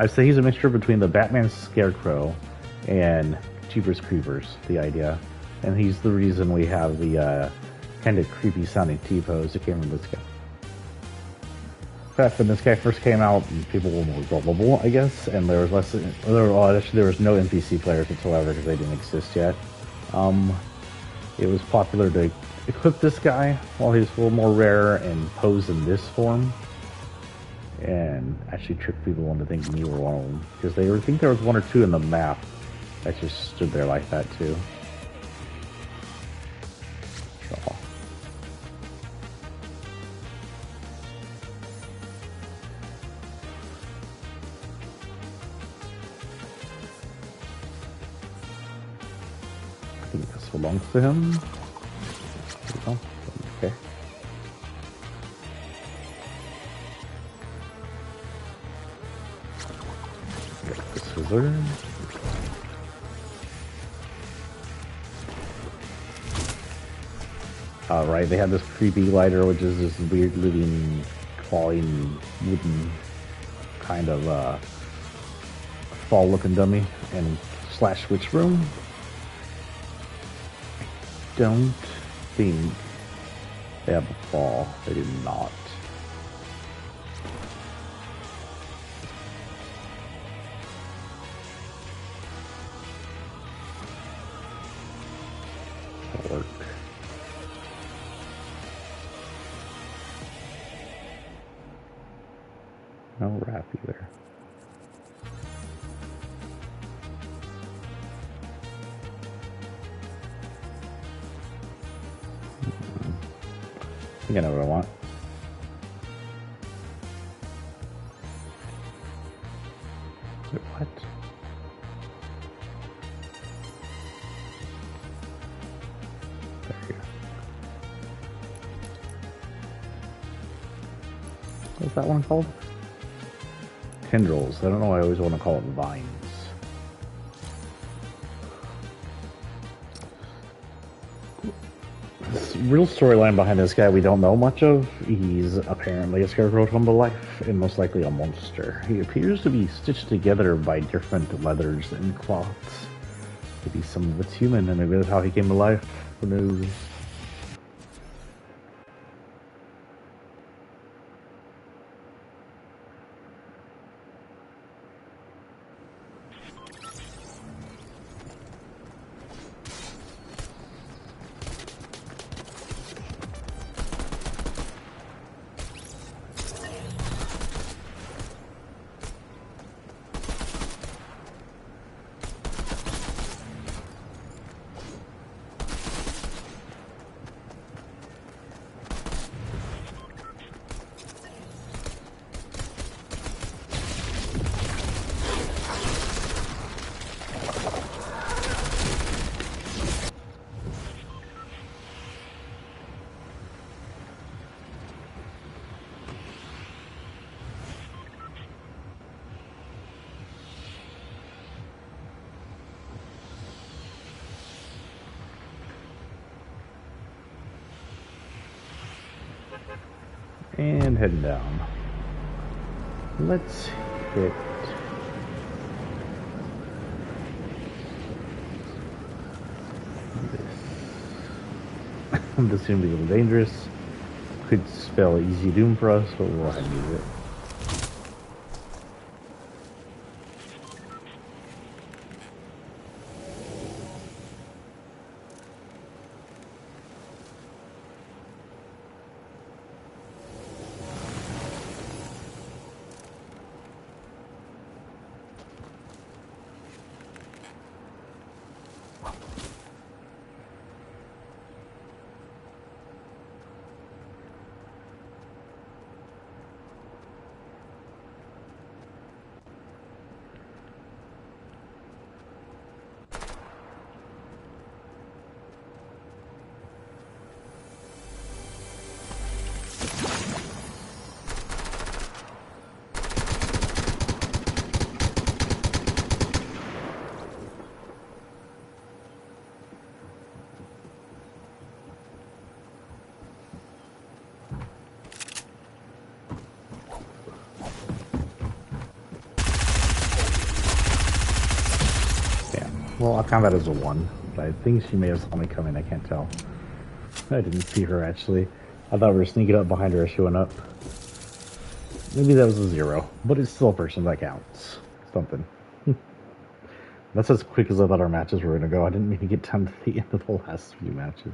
I'd say he's a mixture between the Batman Scarecrow and Jeepers Creepers, the idea. And he's the reason we have the kind of creepy sounding T-pose that came from this guy. In fact, when this guy first came out, people were more gullible, I guess, and there was less. There was no NPC players whatsoever because they didn't exist yet. It was popular to equip this guy while he was a little more rare and pose in this form, and actually trick people into thinking you were one of them because they think there was one or two in the map that just stood there like that too. So. I think this belongs to him. Okay. Get the scissors. Right, they have this creepy lighter, which is this weird living, clawing, wooden kind of fall-looking dummy, and slash switch room. I don't think they have a fall. They do not. That'll work. No wrap either. I think I know what I want. Wait, what? There you go. What's that one called? Tendrils. I don't know why I always want to call it vines. This real storyline behind this guy we don't know much of. He's apparently a scarecrow come to life and most likely a monster. He appears to be stitched together by different leathers and cloths. Maybe some of it's human and maybe that's how he came to life. Who knows? And heading down. Let's hit this. This seems to be a little dangerous. Could spell easy doom for us, but we'll go ahead and use it. Well, I'll count that as a 1. But I think she may have saw me coming, I can't tell. I didn't see her, actually. I thought we were sneaking up behind her as she went up. Maybe that was a 0, but it's still a person that counts. Something. That's as quick as I thought our matches were going to go. I didn't even get down to the end of the last few matches.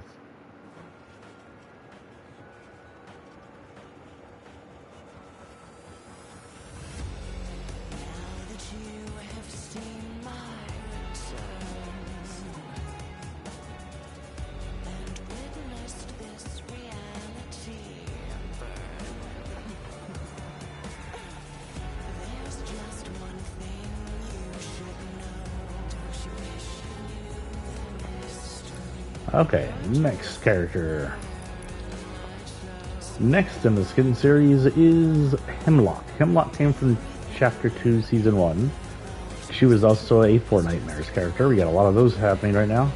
Okay, next character. Next in the skin series is Hemlock. Hemlock came from Chapter 2, Season 1. She was also a Fortnite Mares character. We got a lot of those happening right now.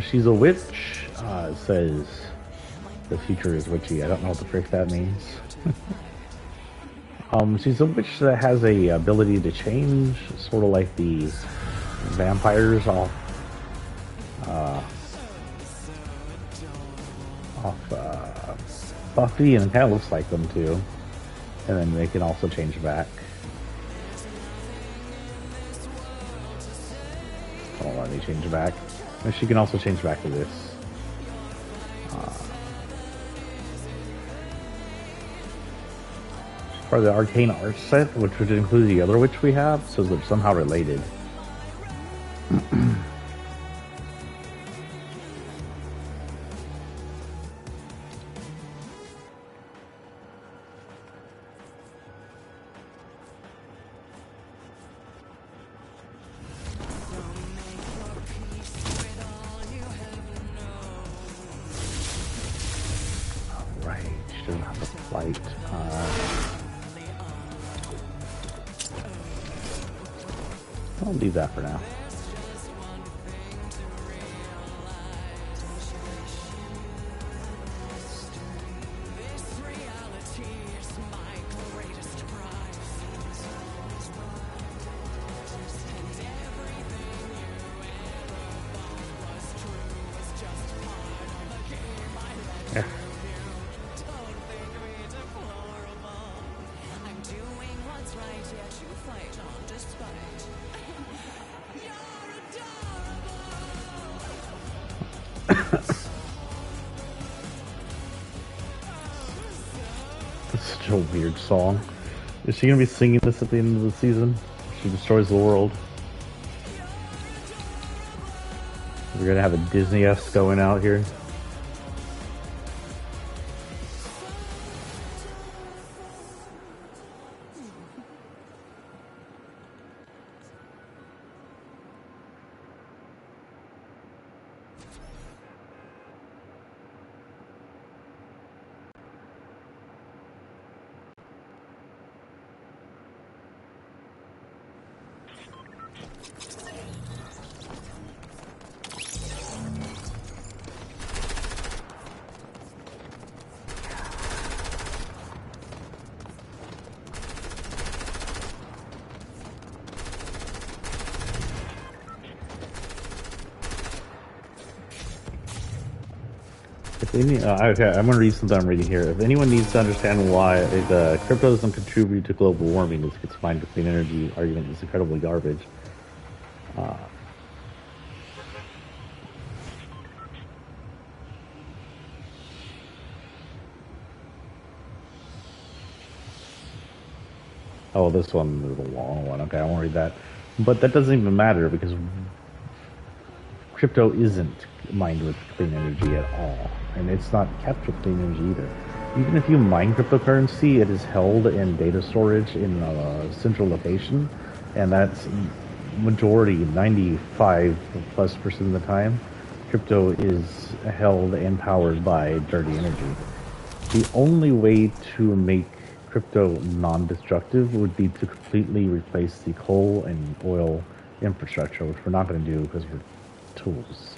She's a witch. It says the future is witchy. I don't know what the frick that means. She's a witch that has a ability to change, sort of like the vampires off Buffy, and it kind of looks like them too. And then they can also change back. Oh, let me change back. And she can also change back to this. Part of the Arcane Art set, which would include the other witch we have, so they're somehow related. Right, she doesn't have a flight. I'll leave that for now. Yeah. That's such a weird song. Is she gonna be singing this at the end of the season? She destroys the world. We're gonna have a Disney-esque going out here. Okay, I'm going to read something I'm reading here. If anyone needs to understand why the crypto doesn't contribute to global warming, this gets mined to clean energy argument is incredibly garbage. Oh, this one is a long one. Okay, I won't read that. But that doesn't even matter because crypto isn't mined with clean energy at all. And it's not kept with clean energy either. Even if you mine cryptocurrency, it is held in data storage in a central location. And that's majority, 95+% of the time, crypto is held and powered by dirty energy. The only way to make crypto non-destructive would be to completely replace the coal and oil infrastructure, which we're not going to do because we're tools.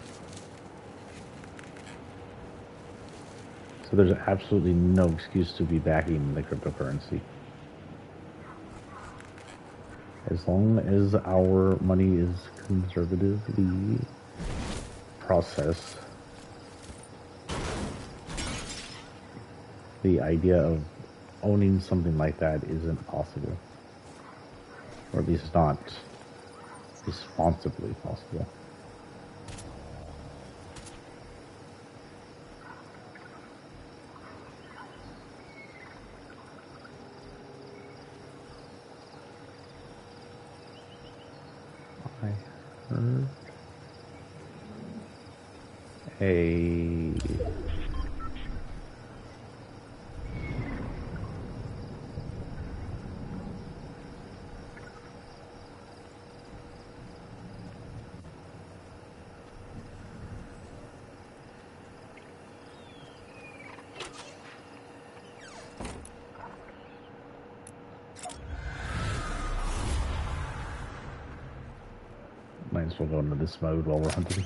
So there's absolutely no excuse to be backing the cryptocurrency. As long as our money is conservatively processed, the idea of owning something like that isn't possible. Or at least not responsibly possible. I heard a might as well go into this mode while we're hunting.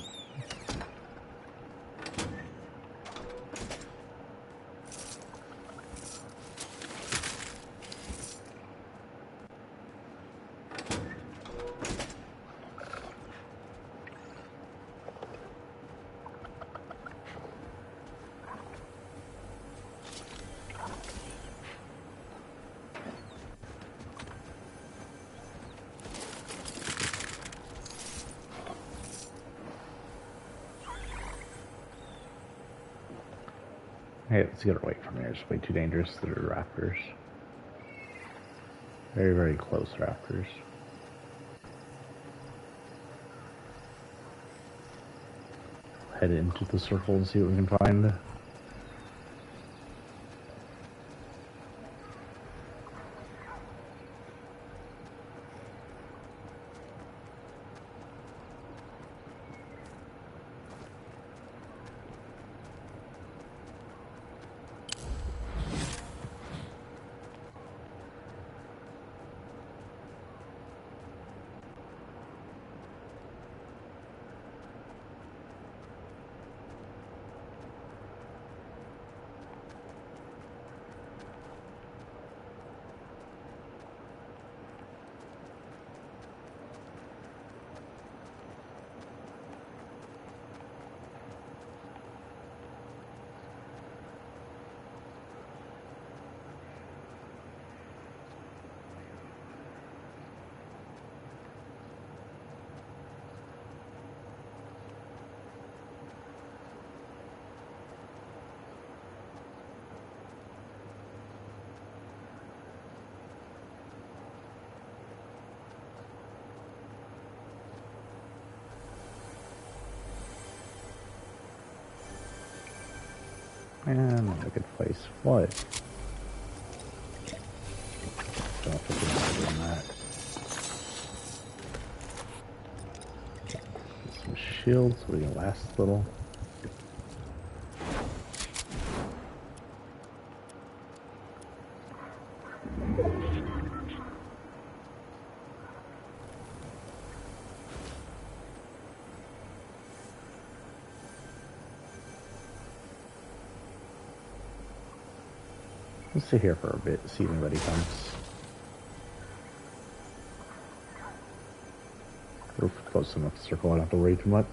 Hey, let's get away from here. It's way too dangerous. There are raptors. Very, very close raptors. Head into the circle and see what we can find. And not a good place. What? Don't have to do more than that. Get some shields so we can last a little. Let's sit here for a bit, see if anybody comes. We're close enough to circle, I don't have to worry too much.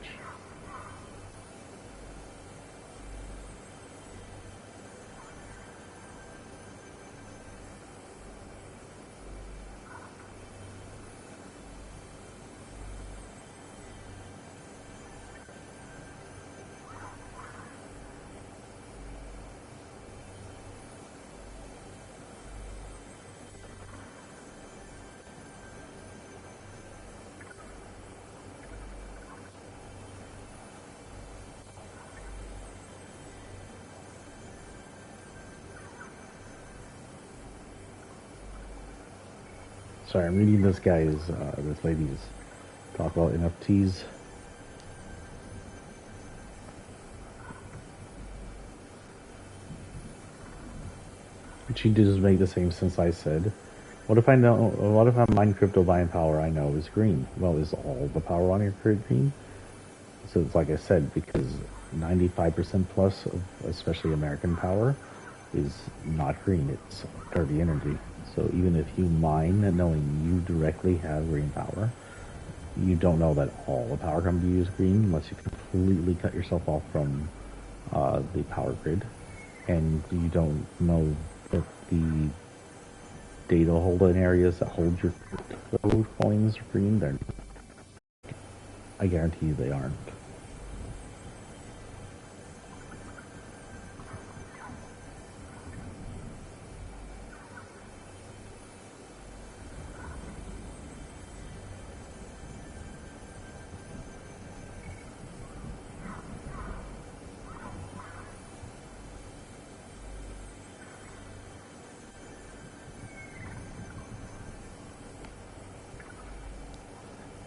Sorry, I'm reading this lady's talk about NFTs. She does make the same sense I said. What if I mine crypto buying power I know is green? Well, is all the power on your grid green? So it's like I said, because 95% plus of especially American power is not green, it's dirty energy. So even if you mine knowing you directly have green power, you don't know that all the power comes to you is green unless you completely cut yourself off from the power grid. And you don't know if the data holding areas that hold your crypto coins are green. I guarantee you they aren't.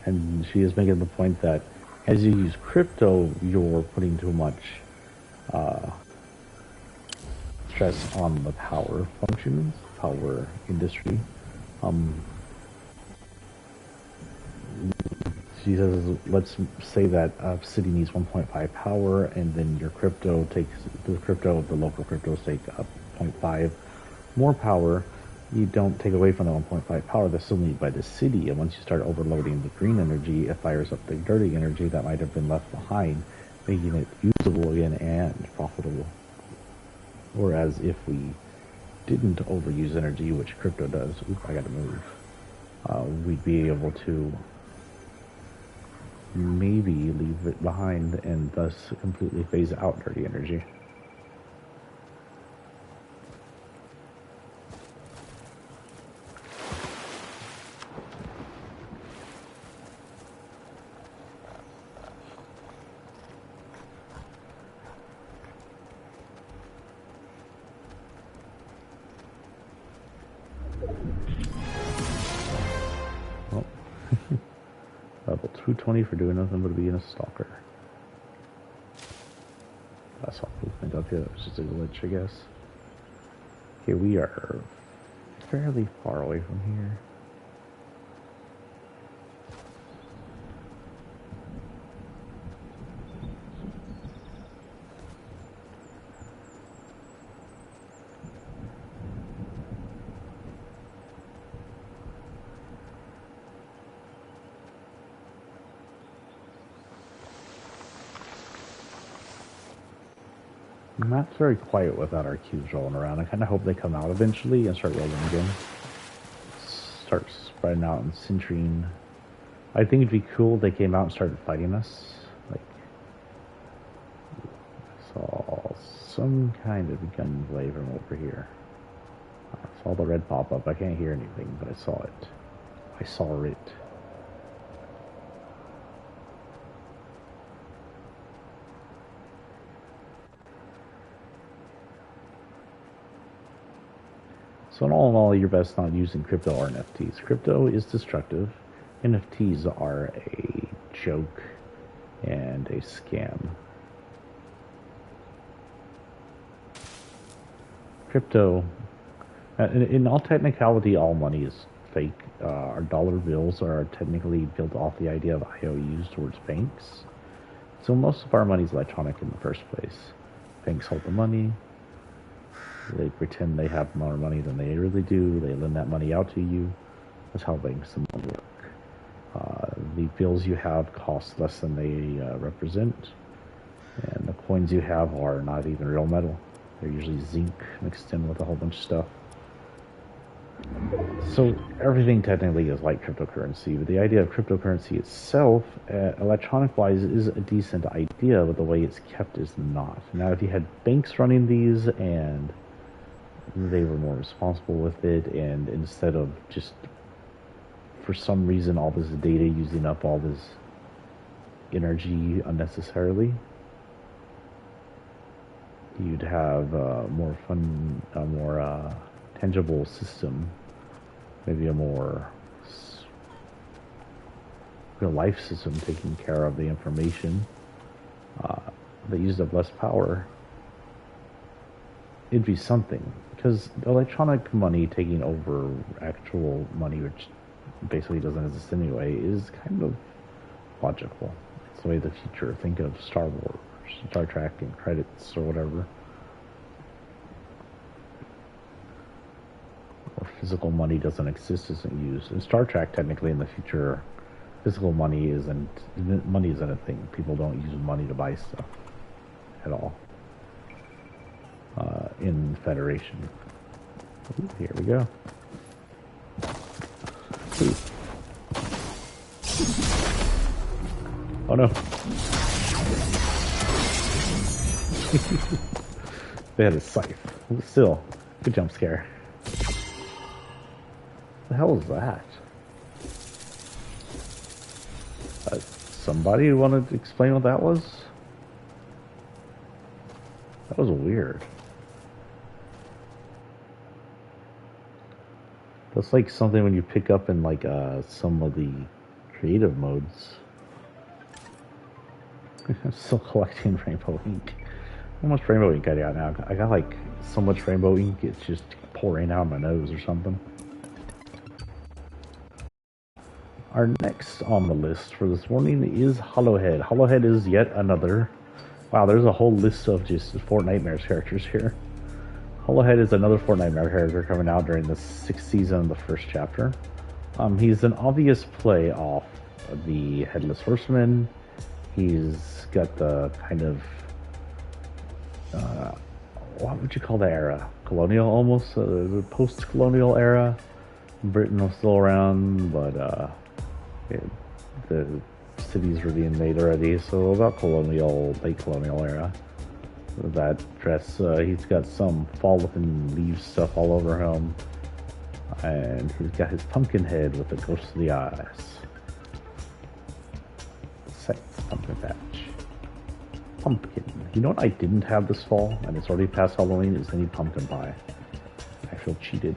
And she is making the point that as you use crypto, you're putting too much stress on the power functions, power industry. She says, let's say that a city needs 1.5 power, and then your crypto takes the crypto of the local cryptos take up 0.5 more power. You don't take away from the 1.5 power that's still needed by the city. And once you start overloading the green energy, it fires up the dirty energy that might have been left behind, making it usable again and profitable. Whereas if we didn't overuse energy, which crypto does, I gotta move, we'd be able to maybe leave it behind and thus completely phase out dirty energy. Level 220 for doing nothing but being a stalker. That's all we think of here. That was just a glitch, I guess. Okay, we are fairly far away from here. Not very quiet without our cubes rolling around. I kind of hope they come out eventually and start rolling again. Start spreading out and centering. I think it'd be cool if they came out and started fighting us. Like, I saw some kind of gunplay from over here. I saw the red pop up. I can't hear anything, but I saw it. I saw it. So in all, you're best not using crypto or NFTs. Crypto is destructive. NFTs are a joke and a scam. Crypto, in all technicality, all money is fake. Our dollar bills are technically built off the idea of IOUs towards banks. So most of our money is electronic in the first place. Banks hold the money. They pretend they have more money than they really do. They lend that money out to you. That's how banks and money work. The bills you have cost less than they represent. And the coins you have are not even real metal. They're usually zinc mixed in with a whole bunch of stuff. So everything technically is like cryptocurrency, but the idea of cryptocurrency itself, electronic-wise, is a decent idea, but the way it's kept is not. Now, if you had banks running these and they were more responsible with it, and instead of just, for some reason, all this data using up all this energy unnecessarily, you'd have a more fun, a more tangible system, maybe a more real life system taking care of the information that used up less power. It'd be something, because electronic money taking over actual money, which basically doesn't exist anyway, is kind of logical. It's the way of the future. Think of Star Wars, Star Trek, and credits or whatever. Or physical money doesn't exist, isn't used. In Star Trek, technically, in the future, physical money isn't a thing. People don't use money to buy stuff at all. In Federation. Ooh, here we go. Ooh. Oh no. They had a scythe. Still, good jump scare. What the hell is that? Somebody wanted to explain what that was? That was weird. That's like something when you pick up in like some of the creative modes. I'm still collecting rainbow ink. How much rainbow ink I got now? I got like so much rainbow ink, it's just pouring out of my nose or something. Our next on the list for this morning is Hollowhead. Hollowhead is yet another... Wow, there's a whole list of just Fortnitemares characters here. Hollowhead is another Fortnitemares character coming out during the 6th season of the 1st chapter. He's an obvious play off of the Headless Horseman. He's got the kind of... what would you call that era? Colonial, almost? The post-colonial era. Britain was still around, but the cities were being made already, so about colonial, late colonial era. That dress, he's got some fall-looking leaf stuff all over him, and he's got his pumpkin head with the ghost of the eyes. Sixth pumpkin patch. Pumpkin. You know what I didn't have this fall, and it's already past Halloween, is any pumpkin pie. I feel cheated.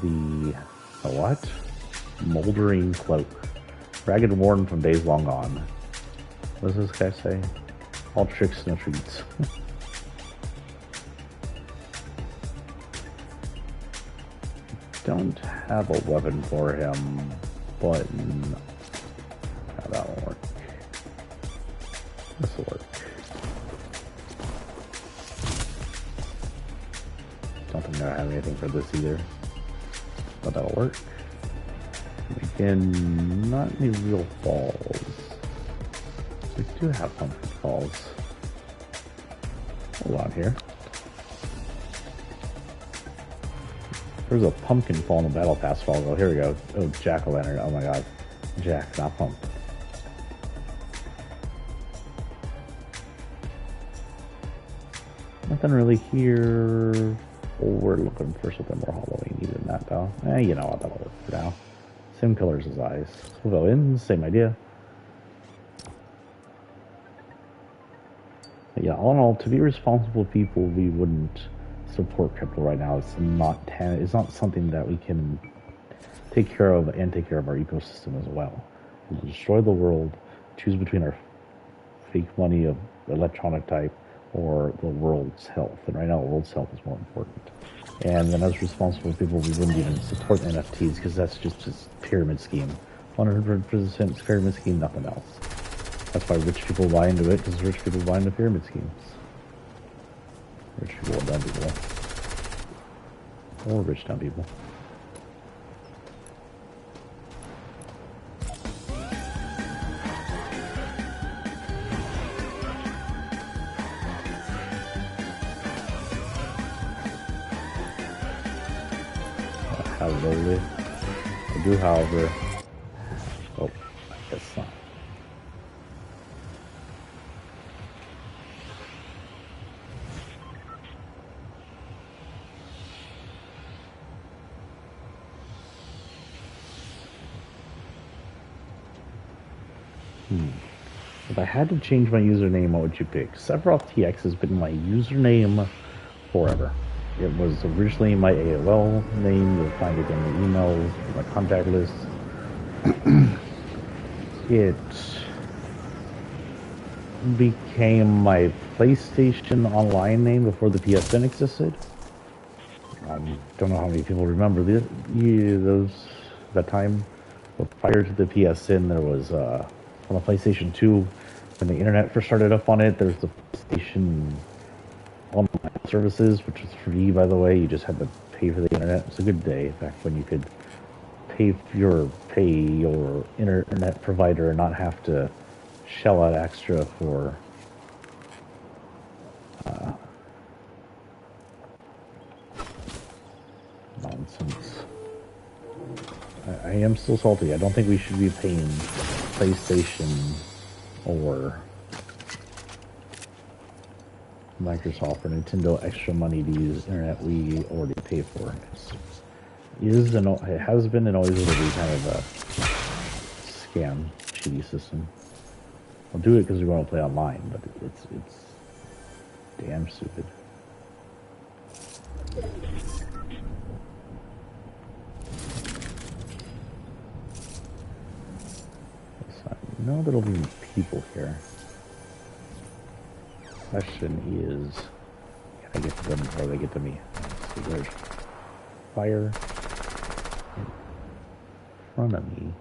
The what? Moldering cloak. Ragged worn from days long gone. What does this guy say? All tricks, no treats. Don't have a weapon for him, but that won't work. This will work. Don't think I have anything for this either, but that'll work. Again, not any real falls. We do have pumpkin falls. Hold on here. There's a pumpkin fall in the battle pass fall. Oh, here we go. Oh, jack-o'-lantern. Oh my god. Jack, not pumpkin. Nothing really here. Oh, we're looking for something more Halloween than that, though. You know what, that'll work for now. Same colors as eyes. We'll go in, same idea. But yeah, all in all, to be responsible people, we wouldn't support crypto right now. It's not something that we can take care of and take care of our ecosystem as well. We'll destroy the world, choose between our fake money of electronic type or the world's health. And right now, the world's health is more important. And then as responsible people, we wouldn't even support NFTs because that's just a pyramid scheme. 100% pyramid scheme, nothing else. That's why rich people buy into it, because rich people buy into pyramid schemes. Rich people or dumb people. Or rich dumb people. However, I do, however, oh, I guess not. If I had to change my username, what would you pick? Sephiroth TX has been my username forever. It was originally my AOL name. You'll find it in the emails, my contact list. It became my PlayStation Online name before the PSN existed. I don't know how many people remember that time. But prior to the PSN, there was on the PlayStation 2, when the internet first started up on it, there's the PlayStation online services, which was free, by the way. You just had to pay for the internet. It's a good day back when you could pay your internet provider and not have to shell out extra for nonsense. I am still salty. I don't think we should be paying PlayStation or Microsoft or Nintendo extra money to use internet we already pay for. It has been and always will be kind of a scam, cheaty system. I'll do it because we want to play online, but it's damn stupid. No, there'll be people here. Question is, can I get to them before they get to me? Let's see, there's fire in front of me.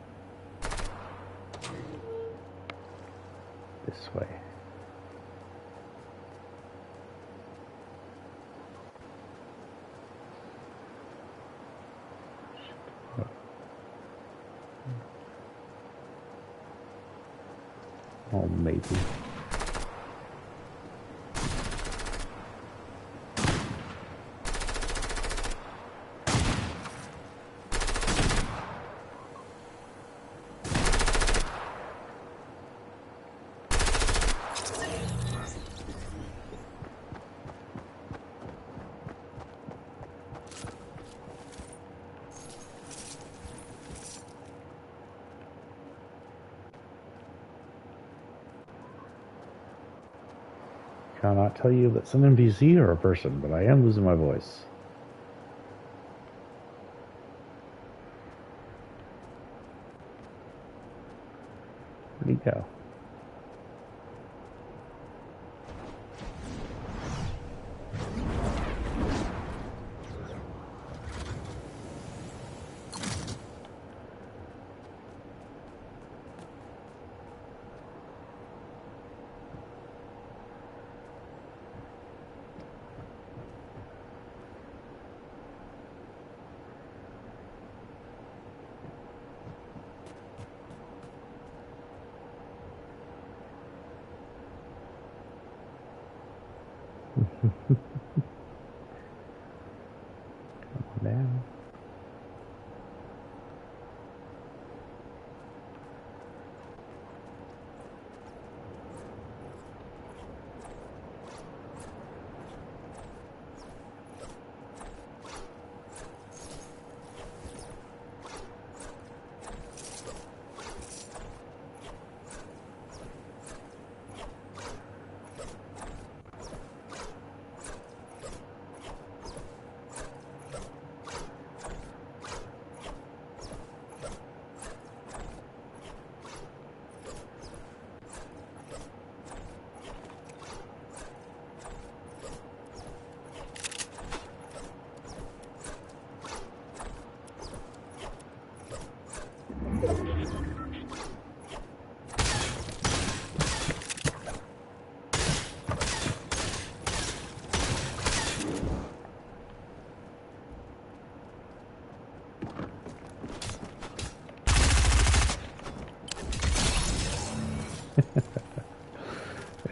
This way. Oh, maybe. Cannot tell you if it's an NPC or a person, but I am losing my voice. Where'd he go? Down.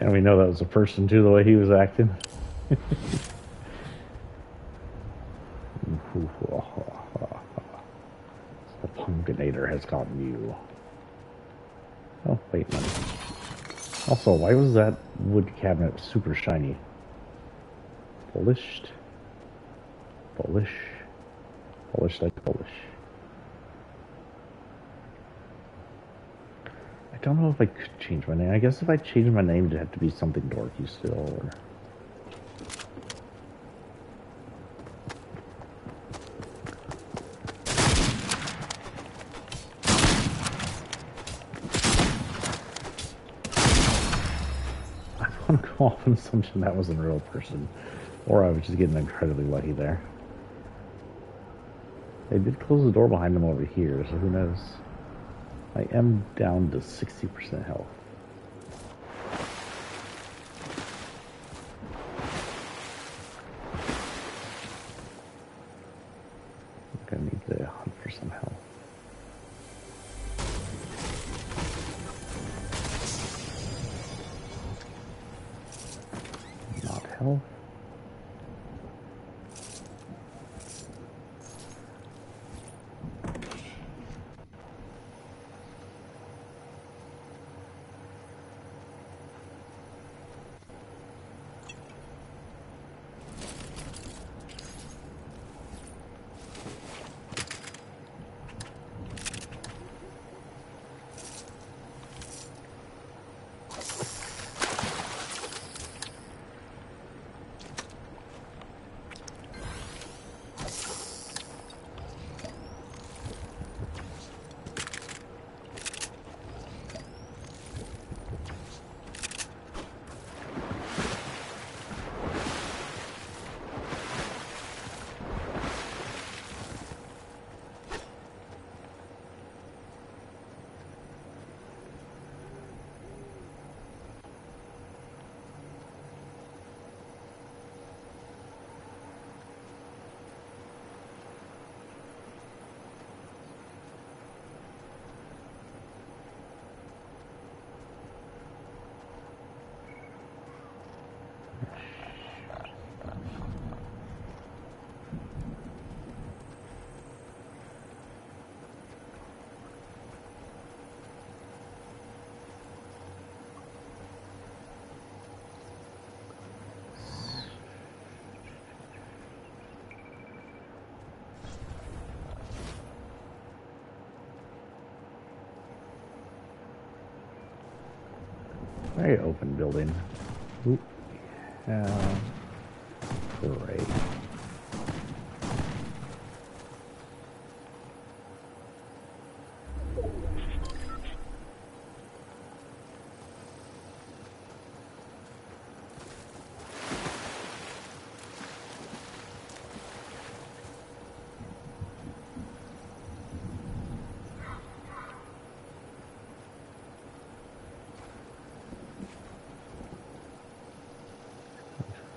And we know that was a person too, the way he was acting. The Pumpkinator has gotten you. Oh, wait, money. Also, why was that wood cabinet super shiny? Polished. Polish. Polish like Polish. I don't know if I could change my name. I guess if I changed my name, it'd have to be something dorky still, or... I want to go off on the assumption that was a real person, or I was just getting incredibly lucky there. They did close the door behind them over here, so who knows? I am down to 60% health. Gonna need to hunt for some health. Not health. Very open building. Oop. Great.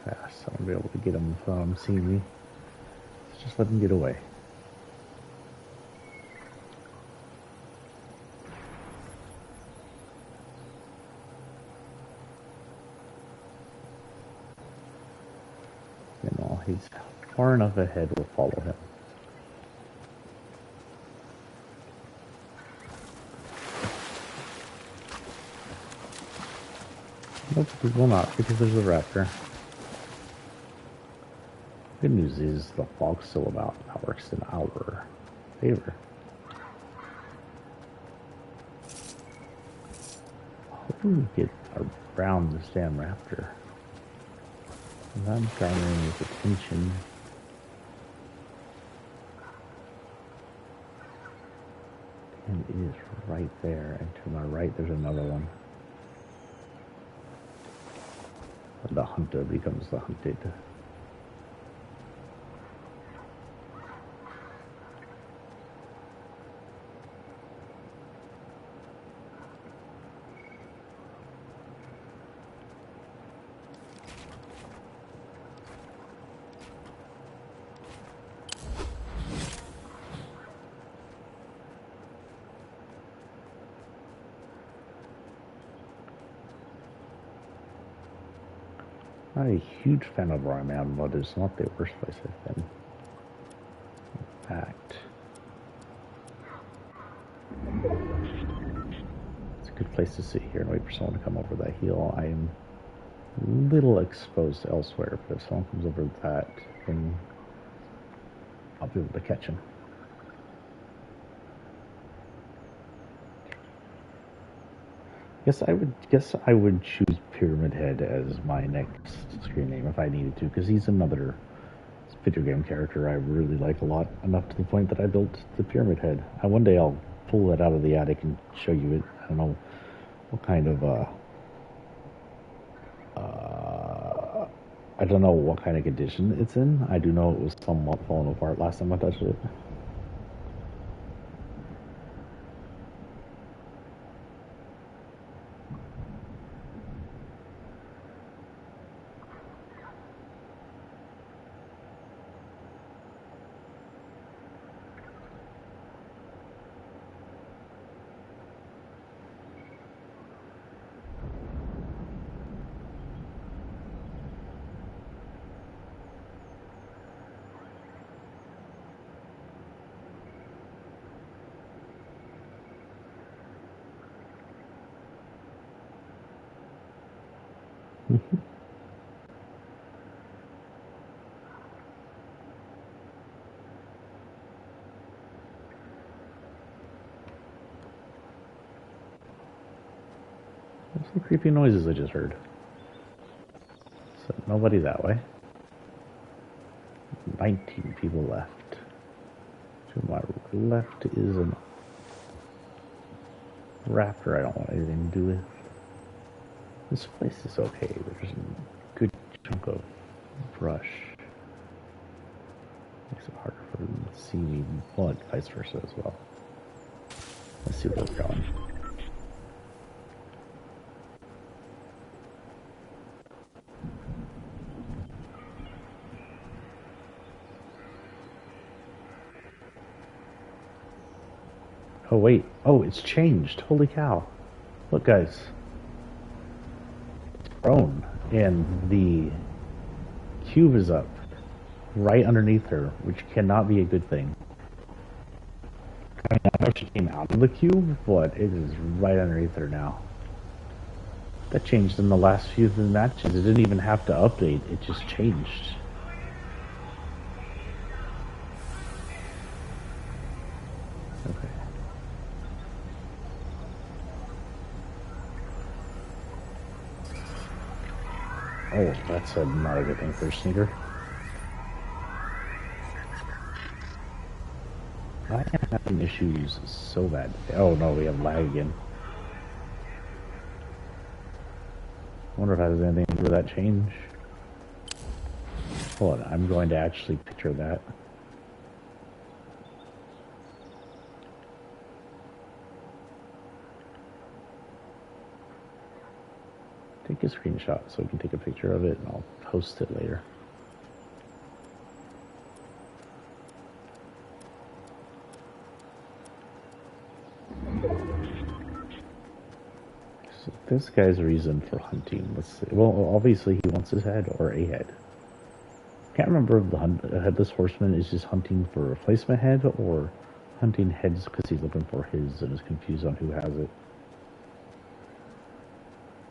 Fast. I won't be able to get him from seeing me. Let's just let him get away. You know, he's far enough ahead, we'll follow him. Nope, we will not, because there's a raptor. Good news is the fog's still about. That works in our favor. Hoping we get around this damn raptor. And I'm garnering his attention. And it is right there. And to my right, there's another one. The hunter becomes the hunted. Not a huge fan of where I'm at, but it's not the worst place I've been. In fact, it's a good place to sit here and wait for someone to come over that hill. I am a little exposed elsewhere, but if someone comes over that, then I'll be able to catch him. Guess I would choose Pyramid Head as my next screen name if I needed to, because he's another video game character I really like a lot, enough to the point that I built the Pyramid Head. One day I'll pull it out of the attic and show you it. I don't know what kind of I don't know what kind of condition it's in. I do know it was somewhat falling apart last time I touched it. There's some creepy noises I just heard. So nobody that way. 19 people left. To my left is a raptor I don't want anything to do with. This place is okay. There's a good chunk of brush. Makes it harder for them to see me, but vice versa as well. Let's see where we're going. Oh wait, oh it's changed. Holy cow. Look guys. It's grown and the cube is up right underneath her, which cannot be a good thing. I mean, I know she came out of the cube, but it is right underneath her now. That changed in the last few matches. It didn't even have to update, it just changed. Okay. Oh, that's not a good thing for a sneaker. I am having issues so bad. Oh no, we have lag again. I wonder if that has anything to do with that change. Hold on, I'm going to actually picture that. Take a screenshot so we can take a picture of it and I'll post it later. So this guy's reason for hunting, let's see. Well, obviously he wants his head or a head. Can't remember if the headless horseman is just hunting for a replacement head or hunting heads because he's looking for his and is confused on who has it.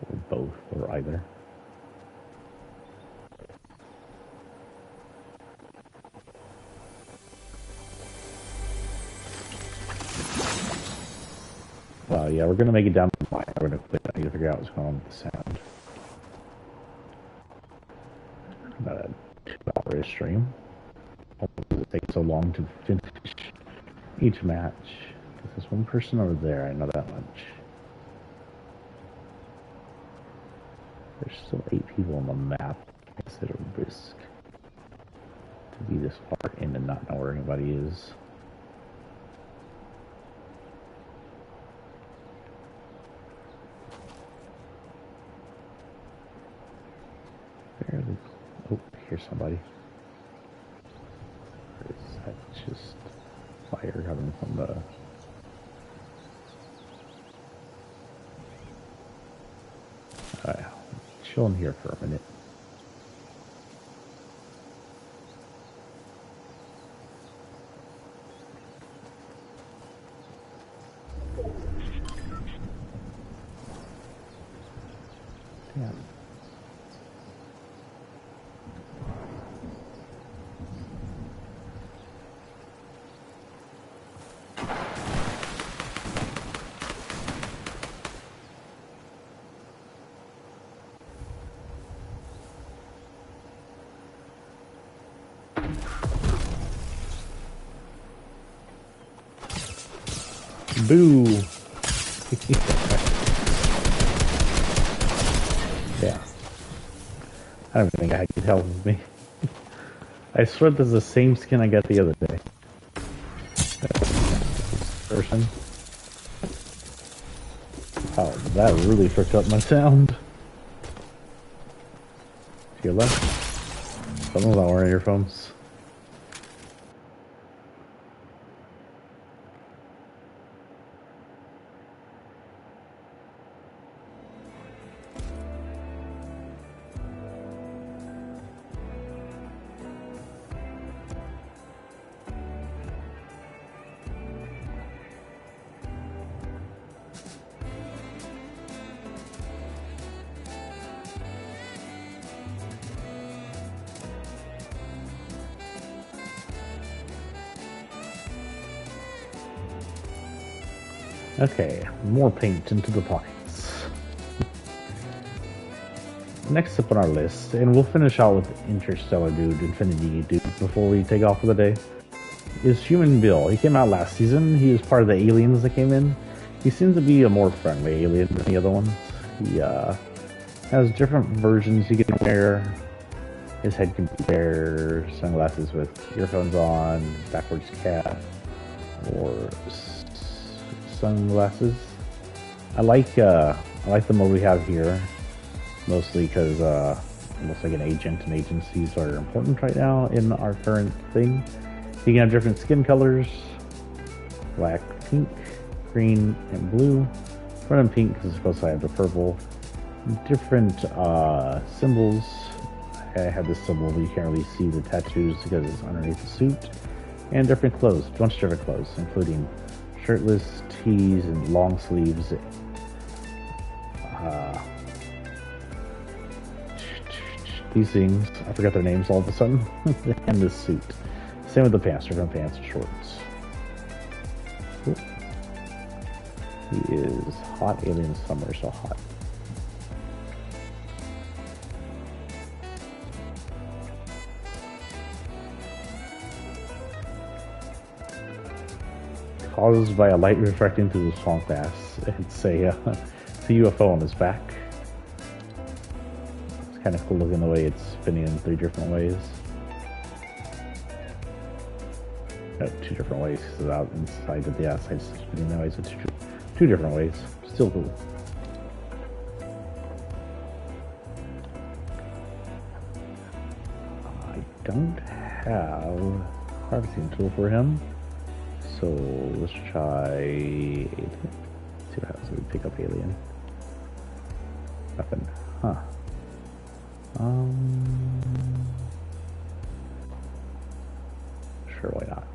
Or both, or either. Well, yeah, we're gonna make it down to the line. We're gonna quit. I need to figure out what's going on with the sound. About a 2-hour stream. Why does it take so long to finish each match? Because there's one person over there, I know that much. There's still 8 people on the map. It's at a risk to be this far in and not know where anybody is. Barely. Oh, here's somebody. Or is that just fire coming from the... chilling here for a minute. Damn. Boo! Yeah. I don't think I could help me. I swear this is the same skin I got the other day. Person. Oh, that really fricked up my sound. Feel that? Someone's not wearing earphones. Okay, more paint into the pockets. Next up on our list, and we'll finish out with Interstellar Dude, Infinity Dude, before we take off for the day, is Human Bill. He came out last season. He was part of the aliens that came in. He seems to be a more friendly alien than the other ones. He has different versions you can wear. His head can wear sunglasses with earphones on, backwards cap, or sunglasses. I like the mode we have here, mostly because it looks like an agent, and agencies are important right now in our current thing. You can have different skin colors, black, pink, green, and blue. Front and pink because it's supposed to have the purple. Different symbols. I have this symbol, but you can't really see the tattoos because it's underneath the suit. And different clothes, a bunch of different clothes, including shirtless, tees, and long sleeves. These things, I forgot their names all of a sudden. And this suit. Same with the pants, different pants and shorts. Cool. He is hot alien summer, so hot. Caused by a light refracting through the swamp mass. It's a UFO on his back. It's kind of cool looking the way it's spinning in 3 different ways. No, 2 different ways. It's out inside of the outside spinning that way, so 2 different ways. Still cool. I don't have a harvesting tool for him. So let's try alien. See what happens when we pick up alien. Weapon. Huh. Sure, why not?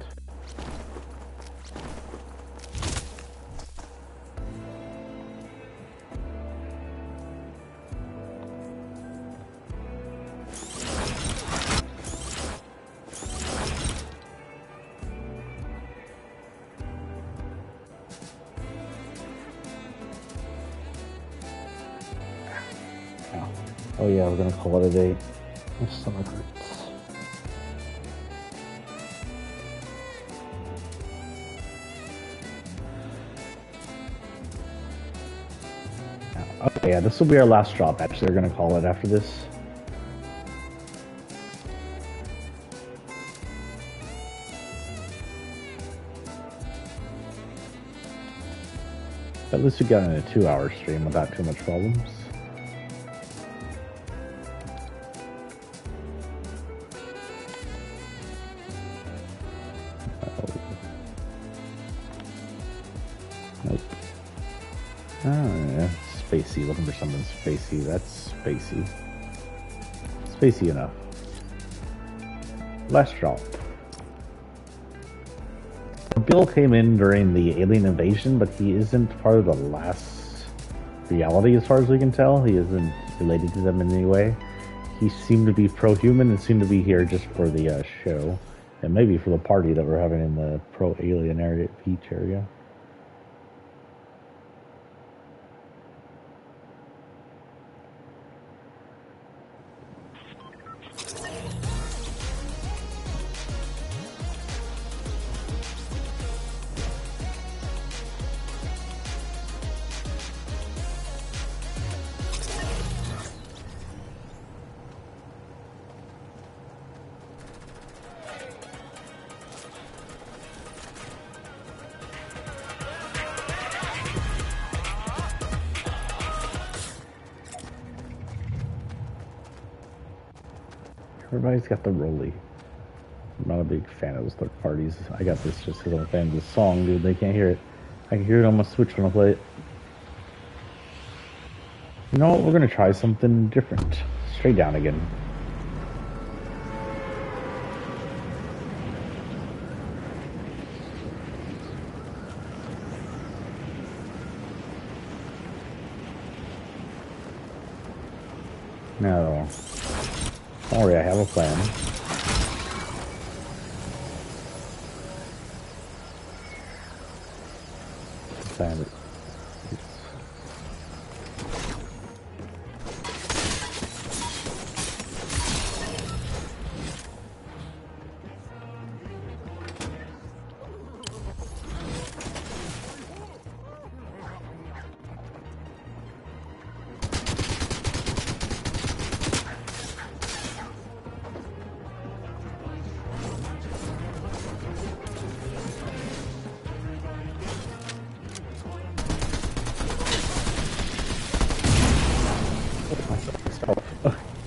Oh yeah, we're gonna call it a day. My stomach hurts. Okay, yeah, this will be our last drop. Actually, we're gonna call it after this. At least we got in a 2-hour stream without too much problems. Spacey, looking for something spacey. That's spacey. Spacey enough. Last drop. Bill came in during the alien invasion, but he isn't part of the last reality as far as we can tell. He isn't related to them in any way. He seemed to be pro-human and seemed to be here just for the show. And maybe for the party that we're having in the pro-alien area, beach area. Everybody's got the rolly. I'm not a big fan of those third parties. I got this just because I'm a fan of this song, dude. They can't hear it. I can hear it on my Switch when I play it. You know what? We're gonna try something different. Straight down again. No. Don't worry, I have a plan.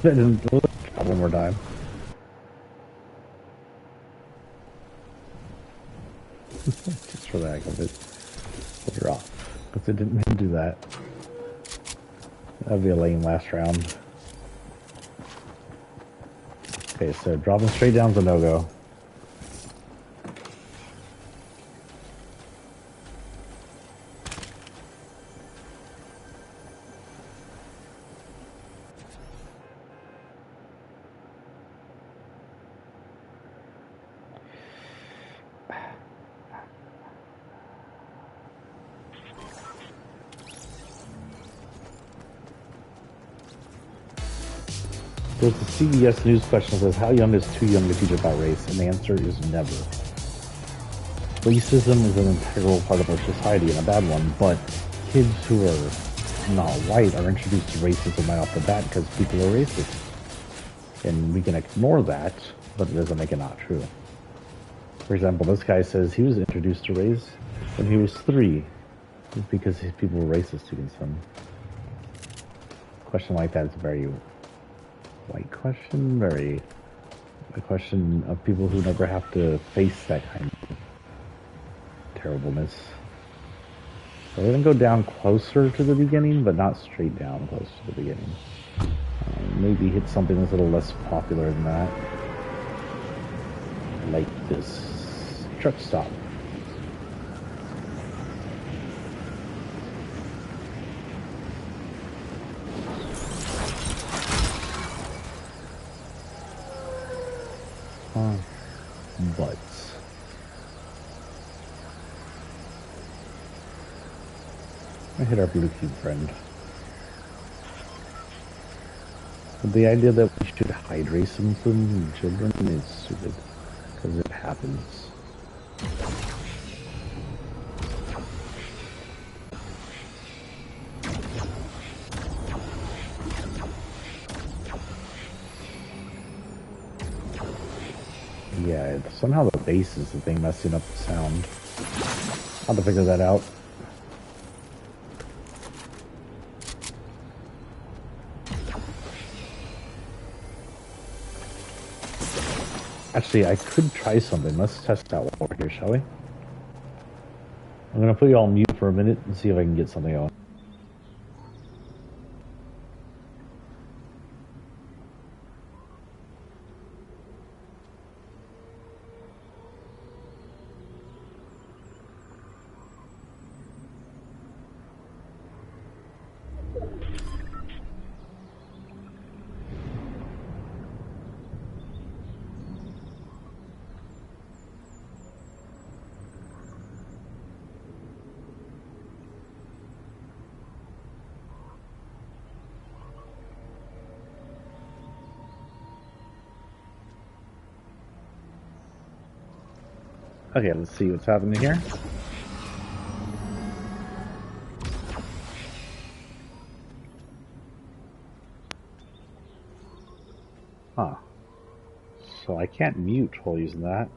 I didn't do it. Try one more time. Just for the heck of it. We'll drop. Because it didn't mean to do that. That'd be a lame last round. Okay, so dropping straight down's a no-go. There's a CBS News question that says, how young is too young to teach about race? And the answer is never. Racism is an integral part of our society and a bad one, but kids who are not white are introduced to racism right off the bat because people are racist. And we can ignore that, but it doesn't make it not true. For example, this guy says he was introduced to race when he was 3 because people were racist against him. A question like that is very white question, very a question of people who never have to face that kind of terribleness. So we're going to go down closer to the beginning, but not straight down close to the beginning. Maybe hit something that's a little less popular than that. Like this truck stop. Butts. I hit our blue cube friend. But the idea that we should hide racism from children is stupid, because it happens. Yeah, somehow the bass is the thing messing up the sound. I'll have to figure that out. Actually, I could try something. Let's test out while we're here, shall we? I'm gonna put you all on mute for a minute and see if I can get something on. Okay, let's see what's happening here. Huh. So I can't mute while using that.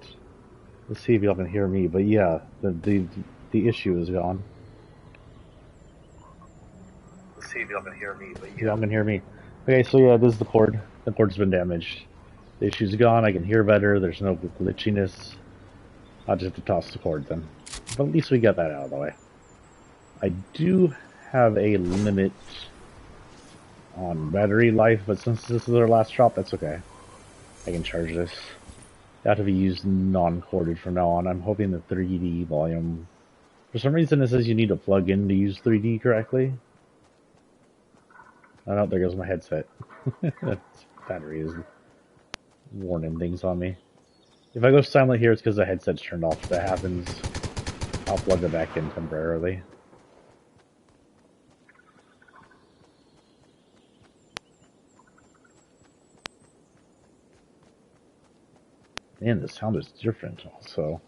Let's see if y'all can hear me, but yeah, the issue is gone. Let's see if y'all can hear me, but yeah. Y'all can hear me. Okay, so yeah, this is the cord. The cord's been damaged. The issue's gone, I can hear better, there's no glitchiness. I'll just have to toss the cord then. But at least we got that out of the way. I do have a limit on battery life, but since this is our last drop, that's okay. I can charge this. It have to be used non-corded from now on. I'm hoping the 3D volume... For some reason it says you need to plug in to use 3D correctly. Oh, there goes my headset. Battery is warning things on me. If I go silent here, it's because the headset's turned off. If that happens, I'll plug it back in temporarily. Man, the sound is different also.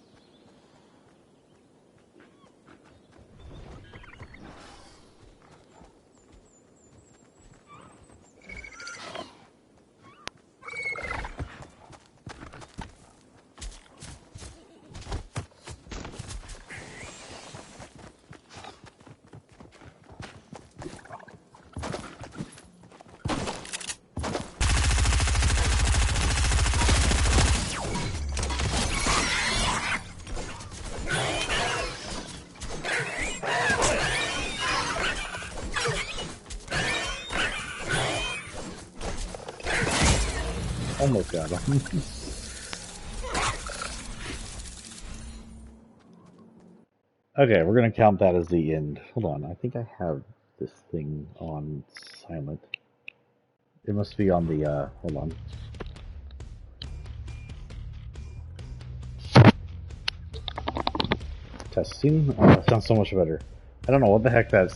Almost got him. Okay, we're gonna count that as the end. Hold on, I think I have this thing on silent. It must be on the, hold on. Testing? Oh, that sounds so much better. I don't know what the heck that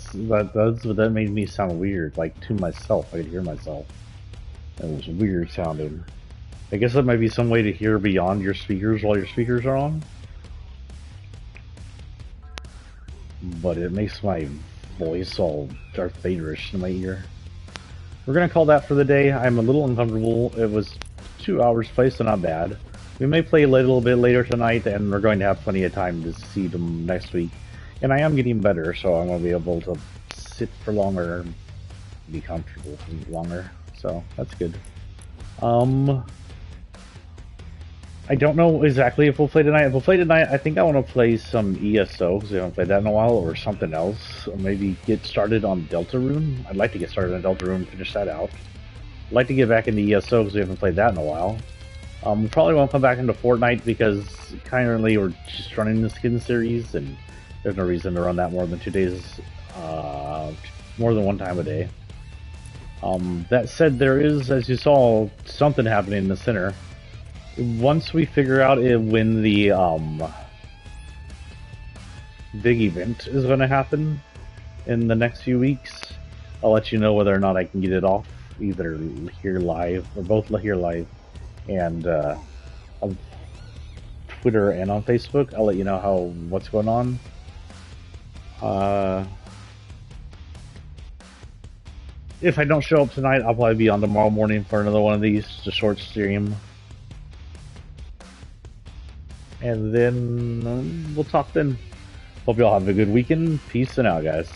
does, but that made me sound weird, like to myself. I could hear myself. It was weird sounding. I guess that might be some way to hear beyond your speakers while your speakers are on. But it makes my voice all Darth Vaderish in my ear. We're gonna call that for the day. I'm a little uncomfortable. It was 2 hours play, so not bad. We may play a little bit later tonight, and we're going to have plenty of time to see them next week. And I am getting better, so I'm going to be able to sit for longer, be comfortable for longer. So that's good. I don't know exactly if we'll play tonight. If we'll play tonight, I think I want to play some ESO, because we haven't played that in a while, or something else. Or maybe get started on Deltarune. I'd like to get started on Deltarune, finish that out. I'd like to get back into ESO, because we haven't played that in a while. We probably won't come back into Fortnite, because currently we're just running the skin series, and there's no reason to run that more than 2 days, more than one time a day. That said, there is, as you saw, something happening in the center. Once we figure out when the big event is going to happen in the next few weeks, I'll let you know whether or not I can get it off, either here live, or both here live, and on Twitter and on Facebook. I'll let you know what's going on. If I don't show up tonight, I'll probably be on tomorrow morning for another one of these, just a short stream. And then we'll talk then. Hope you all have a good weekend. Peace and out, guys.